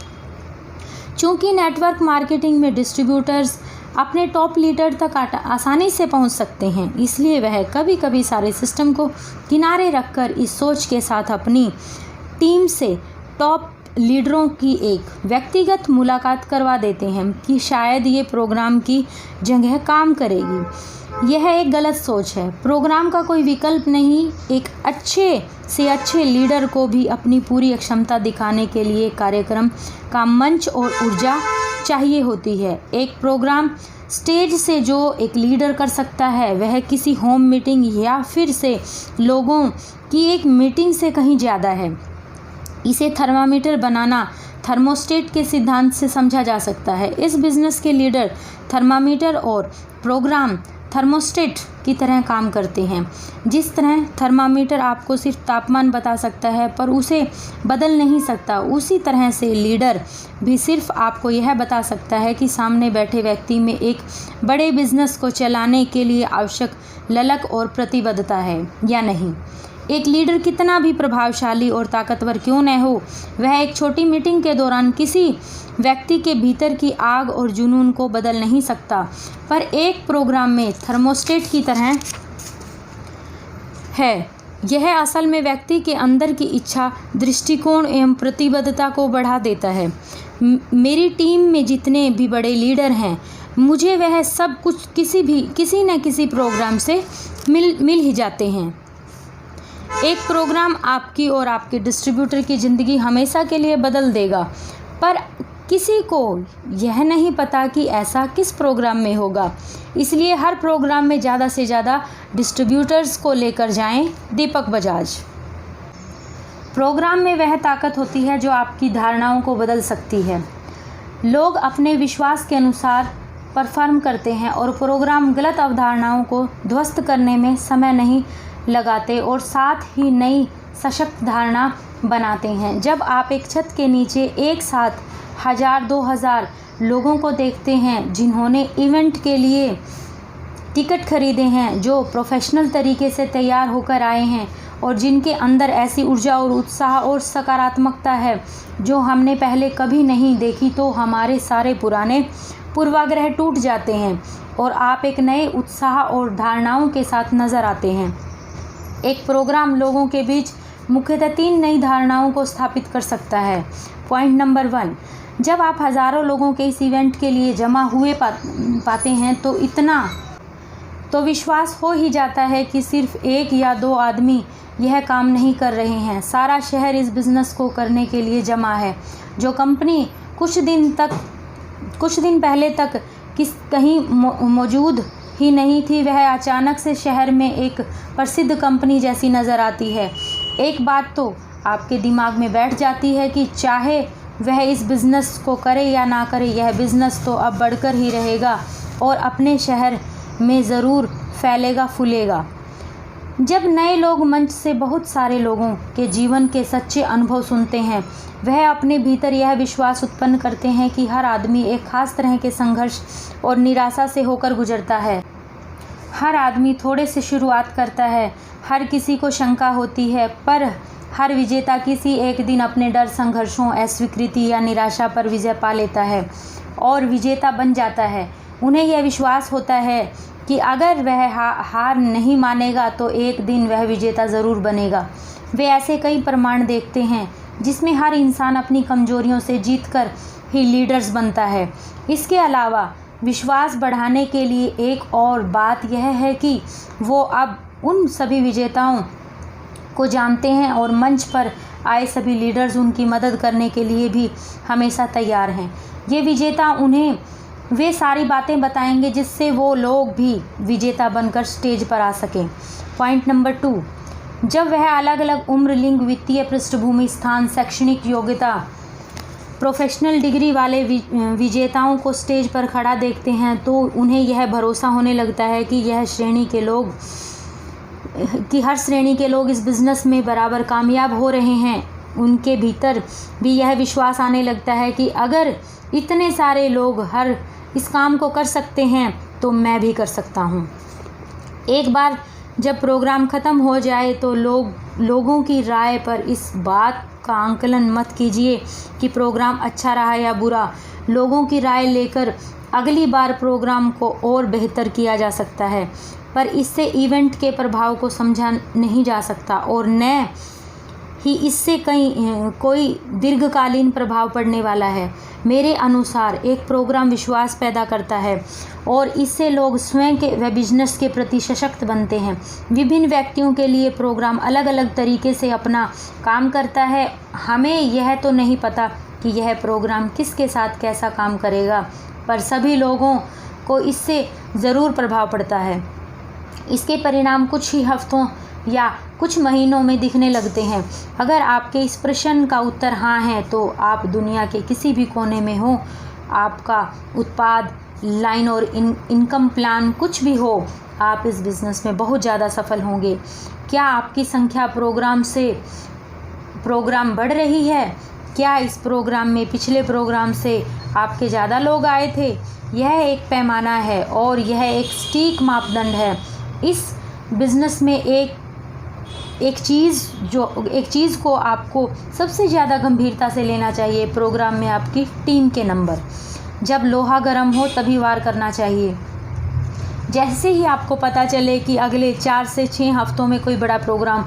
चूँकि नेटवर्क मार्केटिंग में डिस्ट्रीब्यूटर्स अपने टॉप लीडर तक आसानी से पहुंच सकते हैं, इसलिए वह कभी कभी सारे सिस्टम को किनारे रखकर इस सोच के साथ अपनी टीम से टॉप लीडरों की एक व्यक्तिगत मुलाकात करवा देते हैं कि शायद ये प्रोग्राम की जगह काम करेगी। यह एक गलत सोच है। प्रोग्राम का कोई विकल्प नहीं। एक अच्छे से अच्छे लीडर को भी अपनी पूरी क्षमता दिखाने के लिए कार्यक्रम का मंच और ऊर्जा चाहिए होती है। एक प्रोग्राम स्टेज से जो एक लीडर कर सकता है वह किसी होम मीटिंग या फिर से लोगों की एक मीटिंग से कहीं ज़्यादा है। इसे थर्मामीटर बनाना थर्मोस्टेट के सिद्धांत से समझा जा सकता है। इस बिजनेस के लीडर थर्मामीटर और प्रोग्राम थर्मोस्टेट की तरह काम करते हैं। जिस तरह थर्मामीटर आपको सिर्फ तापमान बता सकता है पर उसे बदल नहीं सकता, उसी तरह से लीडर भी सिर्फ आपको यह बता सकता है कि सामने बैठे व्यक्ति में एक बड़े बिजनेस को चलाने के लिए आवश्यक ललक और प्रतिबद्धता है या नहीं। एक लीडर कितना भी प्रभावशाली और ताकतवर क्यों न हो, वह एक छोटी मीटिंग के दौरान किसी व्यक्ति के भीतर की आग और जुनून को बदल नहीं सकता, पर एक प्रोग्राम में थर्मोस्टेट की तरह है। यह असल में व्यक्ति के अंदर की इच्छा, दृष्टिकोण एवं प्रतिबद्धता को बढ़ा देता है। मेरी टीम में जितने भी बड़े लीडर हैं, मुझे वह सब कुछ किसी न किसी प्रोग्राम से मिल ही जाते हैं। एक प्रोग्राम आपकी और आपके डिस्ट्रीब्यूटर की ज़िंदगी हमेशा के लिए बदल देगा, पर किसी को यह नहीं पता कि ऐसा किस प्रोग्राम में होगा। इसलिए हर प्रोग्राम में ज़्यादा से ज़्यादा डिस्ट्रीब्यूटर्स को लेकर जाएं। दीपक बजाज। प्रोग्राम में वह ताकत होती है जो आपकी धारणाओं को बदल सकती है। लोग अपने विश्वास के अनुसार परफॉर्म करते हैं और प्रोग्राम गलत अवधारणाओं को ध्वस्त करने में समय नहीं लगाते और साथ ही नई सशक्त धारणा बनाते हैं। जब आप एक छत के नीचे एक साथ 1000-2000 लोगों को देखते हैं जिन्होंने इवेंट के लिए टिकट खरीदे हैं, जो प्रोफेशनल तरीके से तैयार होकर आए हैं और जिनके अंदर ऐसी ऊर्जा और उत्साह और सकारात्मकता है जो हमने पहले कभी नहीं देखी, तो हमारे सारे पुराने पूर्वाग्रह टूट जाते हैं और आप एक नए उत्साह और धारणाओं के साथ नज़र आते हैं। एक प्रोग्राम लोगों के बीच मुख्यतः 3 नई धारणाओं को स्थापित कर सकता है। पॉइंट नंबर 1, जब आप हज़ारों लोगों के इस इवेंट के लिए जमा हुए पाते हैं तो इतना तो विश्वास हो ही जाता है कि सिर्फ 1 या 2 आदमी यह काम नहीं कर रहे हैं। सारा शहर इस बिज़नेस को करने के लिए जमा है। जो कंपनी कुछ दिन पहले तक कहीं मौजूद ही नहीं थी, वह अचानक से शहर में एक प्रसिद्ध कंपनी जैसी नज़र आती है। एक बात तो आपके दिमाग में बैठ जाती है कि चाहे वह इस बिज़नेस को करे या ना करे, यह बिज़नेस तो अब बढ़कर ही रहेगा और अपने शहर में ज़रूर फैलेगा फूलेगा। जब नए लोग मंच से बहुत सारे लोगों के जीवन के सच्चे अनुभव सुनते हैं, वह अपने भीतर यह विश्वास उत्पन्न करते हैं कि हर आदमी एक ख़ास तरह के संघर्ष और निराशा से होकर गुजरता है। हर आदमी थोड़े से शुरुआत करता है, हर किसी को शंका होती है, पर हर विजेता किसी एक दिन अपने डर, संघर्षों, अस्वीकृति या निराशा पर विजय पा लेता है और विजेता बन जाता है। उन्हें यह विश्वास होता है कि अगर वह हार नहीं मानेगा तो एक दिन वह विजेता ज़रूर बनेगा। वे ऐसे कई प्रमाण देखते हैं जिसमें हर इंसान अपनी कमजोरियों से जीतकर ही लीडर्स बनता है। इसके अलावा विश्वास बढ़ाने के लिए एक और बात यह है कि वो अब उन सभी विजेताओं को जानते हैं और मंच पर आए सभी लीडर्स उनकी मदद करने के लिए भी हमेशा तैयार हैं। ये विजेता उन्हें वे सारी बातें बताएंगे जिससे वो लोग भी विजेता बनकर स्टेज पर आ सकें। पॉइंट नंबर 2, जब वह अलग अलग उम्र, लिंग, वित्तीय पृष्ठभूमि, स्थान, शैक्षणिक योग्यता, प्रोफेशनल डिग्री वाले विजेताओं को स्टेज पर खड़ा देखते हैं तो उन्हें यह भरोसा होने लगता है कि हर श्रेणी के लोग इस बिज़नेस में बराबर कामयाब हो रहे हैं। उनके भीतर भी यह विश्वास आने लगता है कि अगर इतने सारे लोग हर इस काम को कर सकते हैं तो मैं भी कर सकता हूँ। एक बार जब प्रोग्राम ख़त्म हो जाए तो लोगों की राय पर इस बात का आंकलन मत कीजिए कि प्रोग्राम अच्छा रहा या बुरा। लोगों की राय लेकर अगली बार प्रोग्राम को और बेहतर किया जा सकता है, पर इससे इवेंट के प्रभाव को समझा नहीं जा सकता और न ही इससे कोई दीर्घकालीन प्रभाव पड़ने वाला है। मेरे अनुसार एक प्रोग्राम विश्वास पैदा करता है और इससे लोग स्वयं के व बिजनेस के प्रति सशक्त बनते हैं। विभिन्न व्यक्तियों के लिए प्रोग्राम अलग अलग तरीके से अपना काम करता है। हमें यह तो नहीं पता कि यह प्रोग्राम किसके साथ कैसा काम करेगा, पर सभी लोगों को इससे ज़रूर प्रभाव पड़ता है। इसके परिणाम कुछ ही हफ्तों या कुछ महीनों में दिखने लगते हैं। अगर आपके इस प्रश्न का उत्तर हाँ है तो आप दुनिया के किसी भी कोने में हो, आपका उत्पाद, लाइन और इनकम प्लान कुछ भी हो, आप इस बिज़नेस में बहुत ज़्यादा सफल होंगे। क्या आपकी संख्या प्रोग्राम बढ़ रही है? क्या इस प्रोग्राम में पिछले प्रोग्राम से आपके ज़्यादा लोग आए थे? यह एक पैमाना है और यह एक सटीक मापदंड है। इस बिज़नेस में एक चीज़ को आपको सबसे ज़्यादा गंभीरता से लेना चाहिए। प्रोग्राम में आपकी टीम के नंबर। जब लोहा गर्म हो तभी वार करना चाहिए। जैसे ही आपको पता चले कि अगले 4 से 6 हफ्तों में कोई बड़ा प्रोग्राम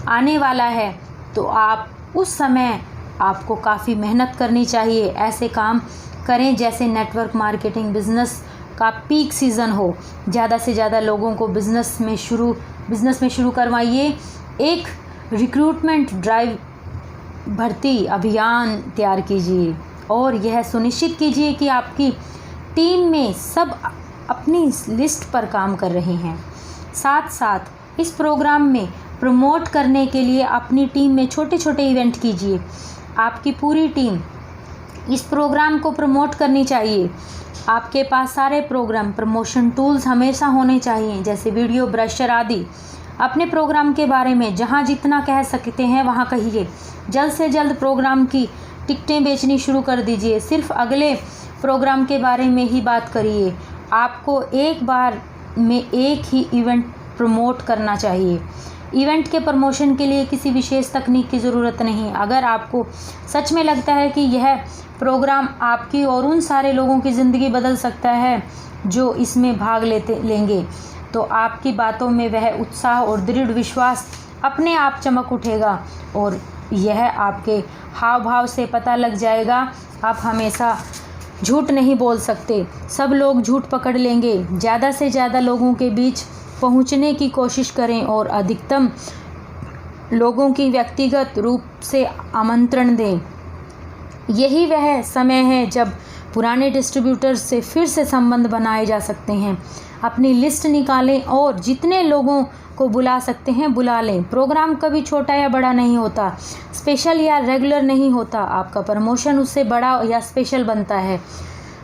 आने वाला है, तो आप उस समय आपको काफ़ी मेहनत करनी चाहिए। ऐसे काम करें जैसे नेटवर्क मार्केटिंग बिज़नेस का पीक सीज़न हो। ज़्यादा से ज़्यादा लोगों को बिज़नेस में शुरू करवाइए। एक रिक्रूटमेंट ड्राइव, भर्ती अभियान तैयार कीजिए और यह सुनिश्चित कीजिए कि आपकी टीम में सब अपनी लिस्ट पर काम कर रहे हैं। साथ साथ इस प्रोग्राम में प्रमोट करने के लिए अपनी टीम में छोटे छोटे इवेंट कीजिए। आपकी पूरी टीम इस प्रोग्राम को प्रमोट करनी चाहिए। आपके पास सारे प्रोग्राम प्रमोशन टूल्स हमेशा होने चाहिए, जैसे वीडियो, ब्रोशर आदि। अपने प्रोग्राम के बारे में जहां जितना कह सकते हैं वहां कहिए। जल्द से जल्द प्रोग्राम की टिकटें बेचनी शुरू कर दीजिए। सिर्फ अगले प्रोग्राम के बारे में ही बात करिए। आपको एक बार में एक ही इवेंट प्रमोट करना चाहिए। इवेंट के प्रमोशन के लिए किसी विशेष तकनीक की ज़रूरत नहीं। अगर आपको सच में लगता है कि यह प्रोग्राम आपकी और उन सारे लोगों की ज़िंदगी बदल सकता है जो इसमें भाग लेंगे, तो आपकी बातों में वह उत्साह और दृढ़ विश्वास अपने आप चमक उठेगा और यह आपके हाव भाव से पता लग जाएगा। आप हमेशा झूठ नहीं बोल सकते, सब लोग झूठ पकड़ लेंगे। ज़्यादा से ज़्यादा लोगों के बीच पहुंचने की कोशिश करें और अधिकतम लोगों की व्यक्तिगत रूप से आमंत्रण दें। यही वह समय है जब पुराने डिस्ट्रीब्यूटर्स से फिर से संबंध बनाए जा सकते हैं। अपनी लिस्ट निकालें और जितने लोगों को बुला सकते हैं बुला लें। प्रोग्राम कभी छोटा या बड़ा नहीं होता, स्पेशल या रेगुलर नहीं होता। आपका प्रमोशन उससे बड़ा या स्पेशल बनता है।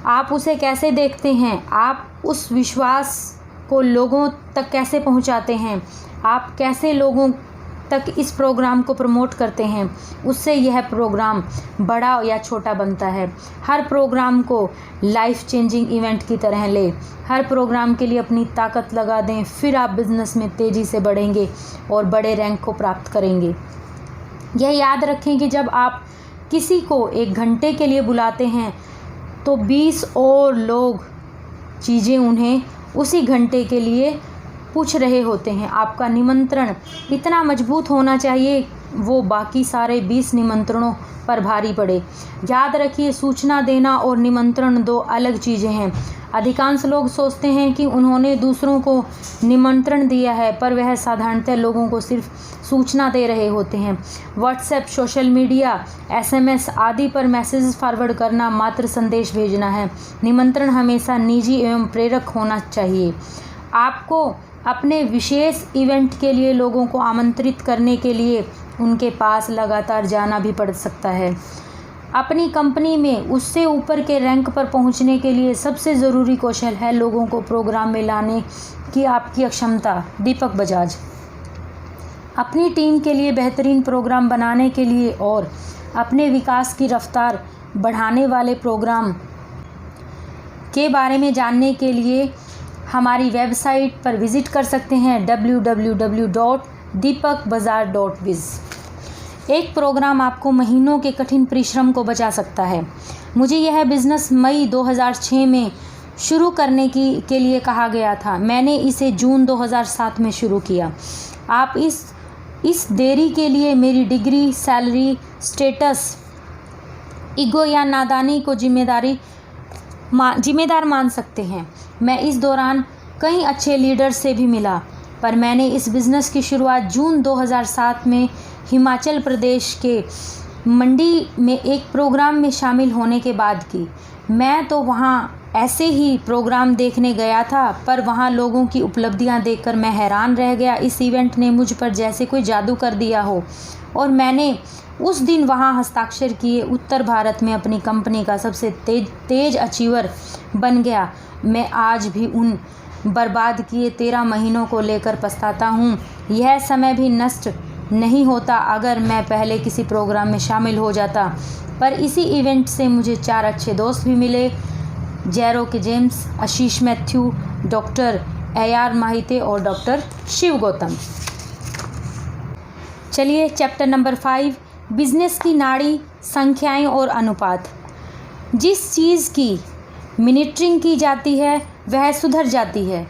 आप उसे कैसे देखते हैं, आप उस विश्वास को लोगों तक कैसे पहुंचाते हैं, आप कैसे लोगों तक इस प्रोग्राम को प्रमोट करते हैं, उससे यह प्रोग्राम बड़ा या छोटा बनता है। हर प्रोग्राम को लाइफ चेंजिंग इवेंट की तरह लें। हर प्रोग्राम के लिए अपनी ताकत लगा दें, फिर आप बिज़नेस में तेज़ी से बढ़ेंगे और बड़े रैंक को प्राप्त करेंगे। यह याद रखें कि जब आप किसी को 1 घंटे के लिए बुलाते हैं तो 20 और लोग चीज़ें उन्हें उसी घंटे के लिए पूछ रहे होते हैं। आपका निमंत्रण इतना मजबूत होना चाहिए वो बाकी सारे 20 निमंत्रणों पर भारी पड़े। याद रखिए, सूचना देना और निमंत्रण 2 अलग चीज़ें हैं। अधिकांश लोग सोचते हैं कि उन्होंने दूसरों को निमंत्रण दिया है, पर वह साधारणतः लोगों को सिर्फ सूचना दे रहे होते हैं। व्हाट्सएप, सोशल मीडिया, SMS आदि पर मैसेज फॉरवर्ड करना मात्र संदेश भेजना है। निमंत्रण हमेशा निजी एवं प्रेरक होना चाहिए। आपको अपने विशेष इवेंट के लिए लोगों को आमंत्रित करने के लिए उनके पास लगातार जाना भी पड़ सकता है। अपनी कंपनी में उससे ऊपर के रैंक पर पहुंचने के लिए सबसे ज़रूरी कौशल है लोगों को प्रोग्राम में लाने की आपकी क्षमता। दीपक बजाज। अपनी टीम के लिए बेहतरीन प्रोग्राम बनाने के लिए और अपने विकास की रफ्तार बढ़ाने वाले प्रोग्राम के बारे में जानने के लिए हमारी वेबसाइट पर विज़िट कर सकते हैं www.deepakbazar.biz। एक प्रोग्राम आपको महीनों के कठिन परिश्रम को बचा सकता है। मुझे यह बिज़नेस मई 2006 में शुरू करने के लिए कहा गया था। मैंने इसे जून 2007 में शुरू किया। आप इस देरी के लिए मेरी डिग्री, सैलरी, स्टेटस, ईगो या नादानी को जिम्मेदार मान सकते हैं। मैं इस दौरान कई अच्छे लीडर्स से भी मिला, पर मैंने इस बिज़नेस की शुरुआत जून 2007 में हिमाचल प्रदेश के मंडी में एक प्रोग्राम में शामिल होने के बाद की। मैं तो वहाँ ऐसे ही प्रोग्राम देखने गया था, पर वहाँ लोगों की उपलब्धियाँ देखकर मैं हैरान रह गया। इस इवेंट ने मुझ पर जैसे कोई जादू कर दिया हो और मैंने उस दिन वहाँ हस्ताक्षर किए। उत्तर भारत में अपनी कंपनी का सबसे तेज अचीवर बन गया। मैं आज भी उन बर्बाद किए 13 महीनों को लेकर पछताता हूँ। यह समय भी नष्ट नहीं होता अगर मैं पहले किसी प्रोग्राम में शामिल हो जाता। पर इसी इवेंट से मुझे 4 अच्छे दोस्त भी मिले, जैरो के जेम्स, आशीष मैथ्यू, डॉक्टर AR माहिते और डॉक्टर शिव गौतम। चलिए चैप्टर नंबर 5, बिजनेस की नाड़ी, संख्याएं और अनुपात। जिस चीज़ की मॉनिटरिंग की जाती है वह सुधर जाती है।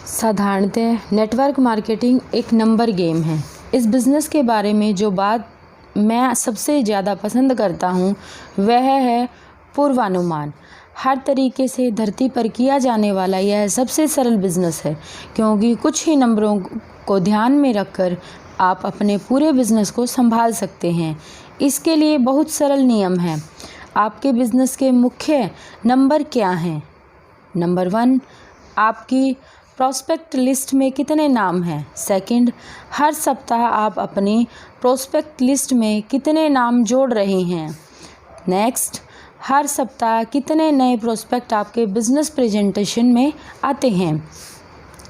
साधारणतः नेटवर्क मार्केटिंग एक नंबर गेम है। इस बिज़नेस के बारे में जो बात मैं सबसे ज़्यादा पसंद करता हूँ वह है पूर्वानुमान। हर तरीके से धरती पर किया जाने वाला यह सबसे सरल बिज़नेस है, क्योंकि कुछ ही नंबरों को ध्यान में रखकर आप अपने पूरे बिज़नेस को संभाल सकते हैं। इसके लिए बहुत सरल नियम हैं। आपके बिज़नेस के मुख्य नंबर क्या हैं? नंबर 1, आपकी प्रोस्पेक्ट लिस्ट में कितने नाम हैं? सेकंड, हर सप्ताह आप अपनी प्रोस्पेक्ट लिस्ट में कितने नाम जोड़ रहे हैं? नेक्स्ट, हर सप्ताह कितने नए प्रोस्पेक्ट आपके बिज़नेस प्रेजेंटेशन में आते हैं?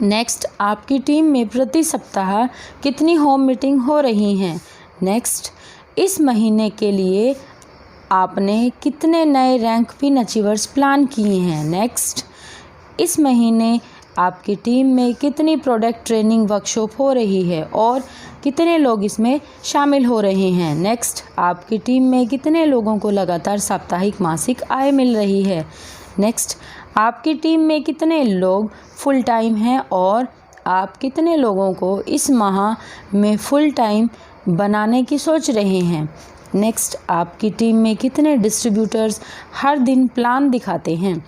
नेक्स्ट, आपकी टीम में प्रति सप्ताह कितनी होम मीटिंग हो रही हैं? नेक्स्ट, इस महीने के लिए आपने कितने नए रैंक पिन अचीवर्स प्लान किए हैं? नेक्स्ट, इस महीने आपकी टीम में कितनी प्रोडक्ट ट्रेनिंग वर्कशॉप हो रही है और कितने लोग इसमें शामिल हो रहे हैं? नेक्स्ट, आपकी टीम में कितने लोगों को लगातार साप्ताहिक मासिक आय मिल रही है? नेक्स्ट, आपकी टीम में कितने लोग फुल टाइम हैं और आप कितने लोगों को इस माह में फुल टाइम बनाने की सोच रहे हैं? नेक्स्ट, आपकी टीम में कितने डिस्ट्रीब्यूटर्स हर दिन प्लान दिखाते हैं?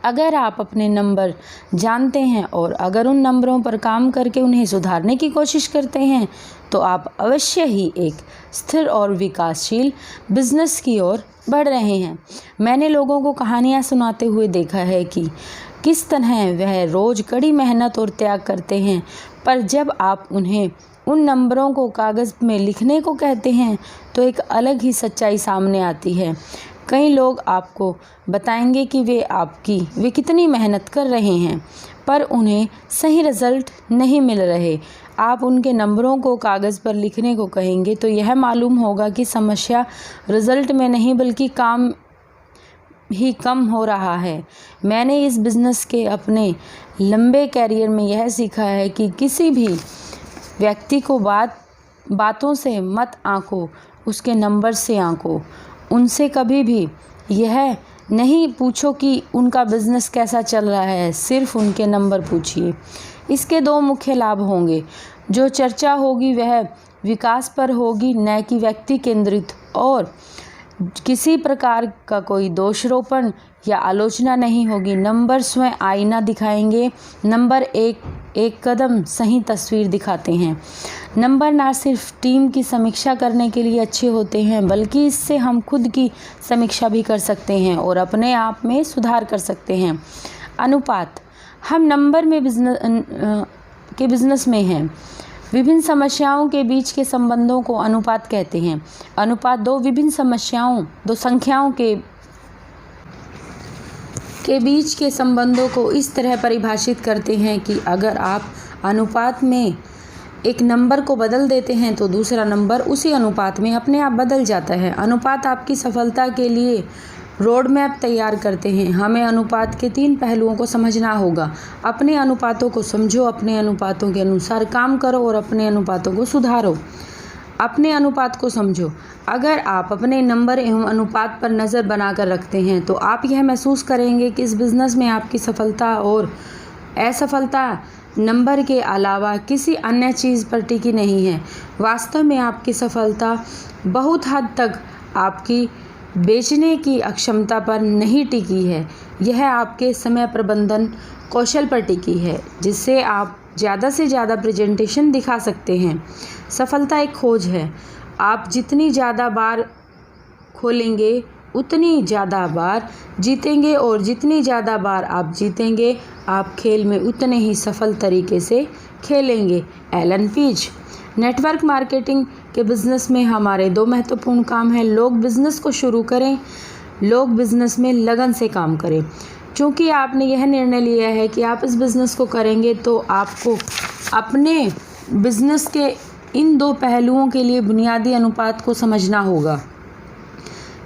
अगर आप अपने नंबर जानते हैं और अगर उन नंबरों पर काम करके उन्हें सुधारने की कोशिश करते हैं तो आप अवश्य ही एक स्थिर और विकासशील बिजनेस की ओर बढ़ रहे हैं। मैंने लोगों को कहानियाँ सुनाते हुए देखा है कि किस तरह वह रोज़ कड़ी मेहनत और त्याग करते हैं, पर जब आप उन्हें उन नंबरों को कागज़ में लिखने को कहते हैं तो एक अलग ही सच्चाई सामने आती है। कई लोग आपको बताएंगे कि वे कितनी मेहनत कर रहे हैं, पर उन्हें सही रिज़ल्ट नहीं मिल रहे। आप उनके नंबरों को कागज़ पर लिखने को कहेंगे तो यह मालूम होगा कि समस्या रिज़ल्ट में नहीं बल्कि काम ही कम हो रहा है। मैंने इस बिज़नेस के अपने लंबे कैरियर में यह सीखा है कि किसी भी व्यक्ति को बातों से मत आंको, उसके नंबर से आंको। उनसे कभी भी यह नहीं पूछो कि उनका बिज़नेस कैसा चल रहा है, सिर्फ उनके नंबर पूछिए। इसके 2 मुख्य लाभ होंगे। जो चर्चा होगी वह विकास पर होगी, न कि व्यक्ति केंद्रित, और किसी प्रकार का कोई दोषारोपण या आलोचना नहीं होगी। नंबर स्वयं आईना दिखाएंगे। नंबर एक कदम सही तस्वीर दिखाते हैं। नंबर ना सिर्फ टीम की समीक्षा करने के लिए अच्छे होते हैं, बल्कि इससे हम खुद की समीक्षा भी कर सकते हैं और अपने आप में सुधार कर सकते हैं। अनुपात, हम नंबर में बिजनेस में हैं। विभिन्न समस्याओं के बीच के संबंधों को अनुपात कहते हैं। अनुपात दो संख्याओं के बीच के संबंधों को इस तरह परिभाषित करते हैं कि अगर आप अनुपात में एक नंबर को बदल देते हैं तो दूसरा नंबर उसी अनुपात में अपने आप बदल जाता है। अनुपात आपकी सफलता के लिए रोड मैप तैयार करते हैं। हमें अनुपात के 3 पहलुओं को समझना होगा। अपने अनुपातों को समझो, अपने अनुपातों के अनुसार काम करो और अपने अनुपातों को सुधारो। अपने अनुपात को समझो। अगर आप अपने नंबर एवं अनुपात पर नज़र बनाकर रखते हैं तो आप यह महसूस करेंगे कि इस बिज़नेस में आपकी सफलता और असफलता नंबर के अलावा किसी अन्य चीज़ पर टिकी नहीं है। वास्तव में आपकी सफलता बहुत हद तक आपकी बेचने की अक्षमता पर नहीं टिकी है, यह आपके समय प्रबंधन कौशल पर टिकी है, जिससे आप ज़्यादा से ज़्यादा प्रेजेंटेशन दिखा सकते हैं। सफलता एक खोज है। आप जितनी ज़्यादा बार खोलेंगे उतनी ज़्यादा बार जीतेंगे और जितनी ज़्यादा बार आप जीतेंगे आप खेल में उतने ही सफल तरीके से खेलेंगे। Allan Pease. नेटवर्क मार्केटिंग के बिज़नेस में हमारे 2 महत्वपूर्ण काम हैं। लोग बिज़नेस को शुरू करें, लोग बिज़नेस में लगन से काम करें। क्योंकि आपने यह निर्णय लिया है कि आप इस बिज़नेस को करेंगे तो आपको अपने बिज़नेस के इन 2 पहलुओं के लिए बुनियादी अनुपात को समझना होगा।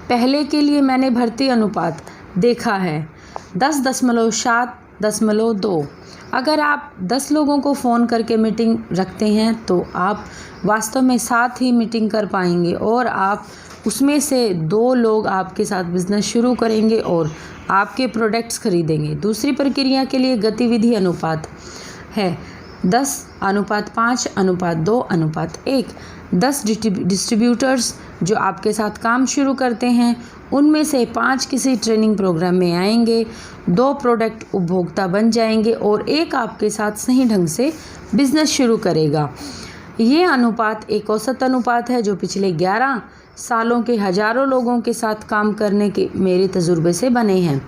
पहले के लिए मैंने भर्ती अनुपात देखा है 10.7.2। अगर आप 10 लोगों को फ़ोन करके मीटिंग रखते हैं तो आप वास्तव में 7 ही मीटिंग कर पाएंगे और आप उसमें से 2 लोग आपके साथ बिज़नेस शुरू करेंगे और आपके प्रोडक्ट्स खरीदेंगे। दूसरी प्रक्रिया के लिए गतिविधि अनुपात है 10:5:2:1। 10 डिस्ट्रीब्यूटर्स जो आपके साथ काम शुरू करते हैं उनमें से 5 किसी ट्रेनिंग प्रोग्राम में आएंगे, 2 प्रोडक्ट उपभोक्ता बन जाएंगे और 1 आपके साथ सही ढंग से बिज़नेस शुरू करेगा। ये अनुपात एक औसत अनुपात है जो पिछले 11 सालों के हज़ारों लोगों के साथ काम करने के मेरे तजुर्बे से बने हैं।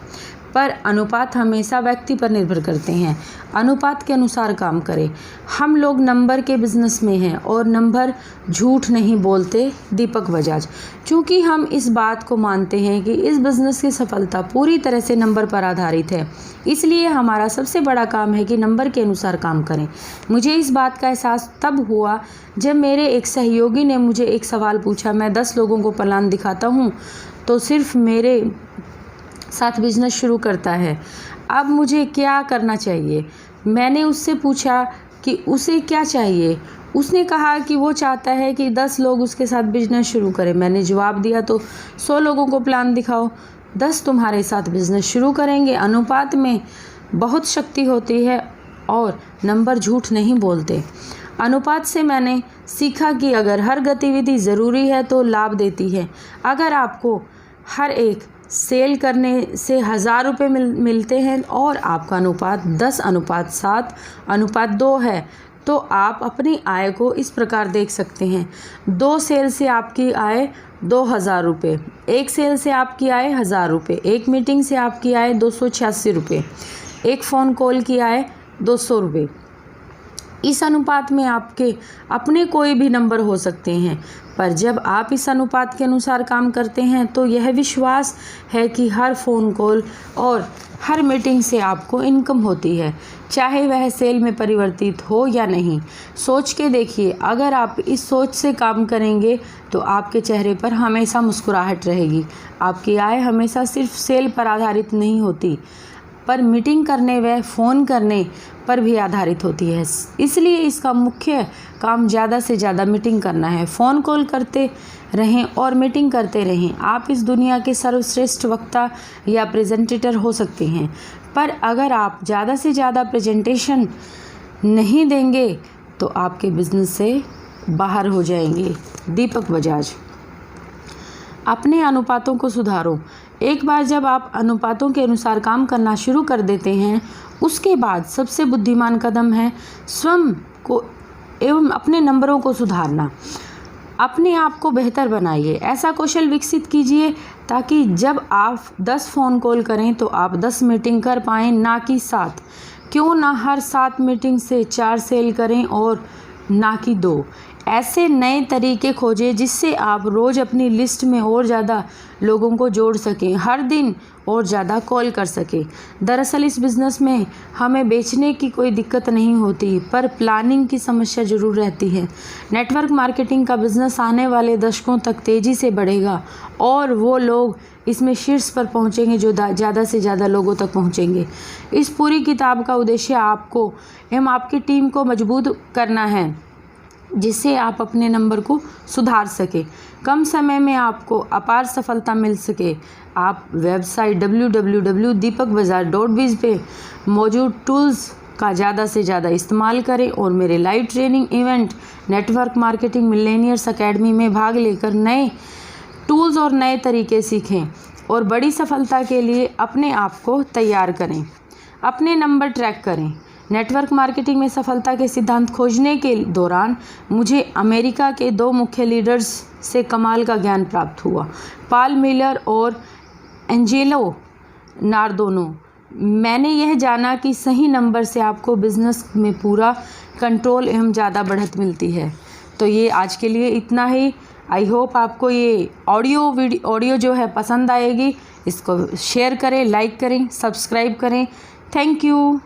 पर अनुपात हमेशा व्यक्ति पर निर्भर करते हैं। अनुपात के अनुसार काम करें। हम लोग नंबर के बिज़नेस में हैं और नंबर झूठ नहीं बोलते। दीपक बजाज। क्योंकि हम इस बात को मानते हैं कि इस बिज़नेस की सफलता पूरी तरह से नंबर पर आधारित है, इसलिए हमारा सबसे बड़ा काम है कि नंबर के अनुसार काम करें। मुझे इस बात का एहसास तब हुआ जब मेरे एक सहयोगी ने मुझे एक सवाल पूछा। मैं 10 लोगों को प्लान दिखाता हूँ तो सिर्फ मेरे साथ बिजनेस शुरू करता है, अब मुझे क्या करना चाहिए? मैंने उससे पूछा कि उसे क्या चाहिए। उसने कहा कि वो चाहता है कि 10 लोग उसके साथ बिजनेस शुरू करें। मैंने जवाब दिया तो 100 लोगों को प्लान दिखाओ, 10 तुम्हारे साथ बिजनेस शुरू करेंगे। अनुपात में बहुत शक्ति होती है और नंबर झूठ नहीं बोलते। अनुपात से मैंने सीखा कि अगर हर गतिविधि ज़रूरी है तो लाभ देती है। अगर आपको हर एक सेल करने से 1000 रुपये मिलते हैं और आपका अनुपात 10:7:2 है तो आप अपनी आय को इस प्रकार देख सकते हैं। 2 सेल से आपकी आय 2000 रुपये, 1 सेल से आपकी आय 1000 रुपये, 1 मीटिंग से आपकी आय 286 रुपये, 1 फ़ोन कॉल की आय 200 रुपये। इस अनुपात में आपके अपने कोई भी नंबर हो सकते हैं, पर जब आप इस अनुपात के अनुसार काम करते हैं तो यह विश्वास है कि हर फ़ोन कॉल और हर मीटिंग से आपको इनकम होती है, चाहे वह सेल में परिवर्तित हो या नहीं। सोच के देखिए, अगर आप इस सोच से काम करेंगे तो आपके चेहरे पर हमेशा मुस्कुराहट रहेगी। आपकी आय हमेशा सिर्फ सेल पर आधारित नहीं होती, पर मीटिंग करने व फ़ोन करने पर भी आधारित होती है। इसलिए इसका मुख्य काम ज़्यादा से ज़्यादा मीटिंग करना है। फ़ोन कॉल करते रहें और मीटिंग करते रहें। आप इस दुनिया के सर्वश्रेष्ठ वक्ता या प्रेजेंटेटर हो सकते हैं, पर अगर आप ज़्यादा से ज़्यादा प्रेजेंटेशन नहीं देंगे तो आपके बिजनेस से बाहर हो जाएंगे। दीपक बजाज। अपने अनुपातों को सुधारो। एक बार जब आप अनुपातों के अनुसार काम करना शुरू कर देते हैं, उसके बाद सबसे बुद्धिमान कदम है स्वयं को एवं अपने नंबरों को सुधारना। अपने आप को बेहतर बनाइए। ऐसा कौशल विकसित कीजिए ताकि जब आप 10 फ़ोन कॉल करें तो आप 10 मीटिंग कर पाएँ, ना कि 7। क्यों ना हर 7 मीटिंग से 4 सेल करें और ना कि 2। ऐसे नए तरीके खोजें जिससे आप रोज़ अपनी लिस्ट में और ज़्यादा लोगों को जोड़ सकें, हर दिन और ज़्यादा कॉल कर सकें। दरअसल इस बिज़नेस में हमें बेचने की कोई दिक्कत नहीं होती, पर प्लानिंग की समस्या ज़रूर रहती है। नेटवर्क मार्केटिंग का बिज़नेस आने वाले दशकों तक तेज़ी से बढ़ेगा और वो लोग इसमें शीर्ष पर पहुंचेंगे जो ज़्यादा से ज़्यादा लोगों तक पहुंचेंगे। इस पूरी किताब का उद्देश्य आपको एवं आपकी टीम को मजबूत करना है, जिससे आप अपने नंबर को सुधार सके, कम समय में आपको अपार सफलता मिल सके। आप वेबसाइट www.deepakbajaj.biz पे मौजूद टूल्स का ज़्यादा से ज़्यादा इस्तेमाल करें और मेरे live training event network marketing millionaires academy में भाग लेकर नए टूल्स और नए तरीके सीखें और बड़ी सफलता के लिए अपने आप को तैयार करें। अपने नंबर ट्रैक करें। नेटवर्क मार्केटिंग में सफलता के सिद्धांत खोजने के दौरान मुझे अमेरिका के 2 मुख्य लीडर्स से कमाल का ज्ञान प्राप्त हुआ, पॉल मिलर और एंजेलो नार्दोनो। मैंने यह जाना कि सही नंबर से आपको बिज़नेस में पूरा कंट्रोल एवं ज़्यादा बढ़त मिलती है। तो ये आज के लिए इतना ही। आई होप आपको ये ऑडियो जो है पसंद आएगी। इसको शेयर करें, लाइक करें, सब्सक्राइब करें। Thank you.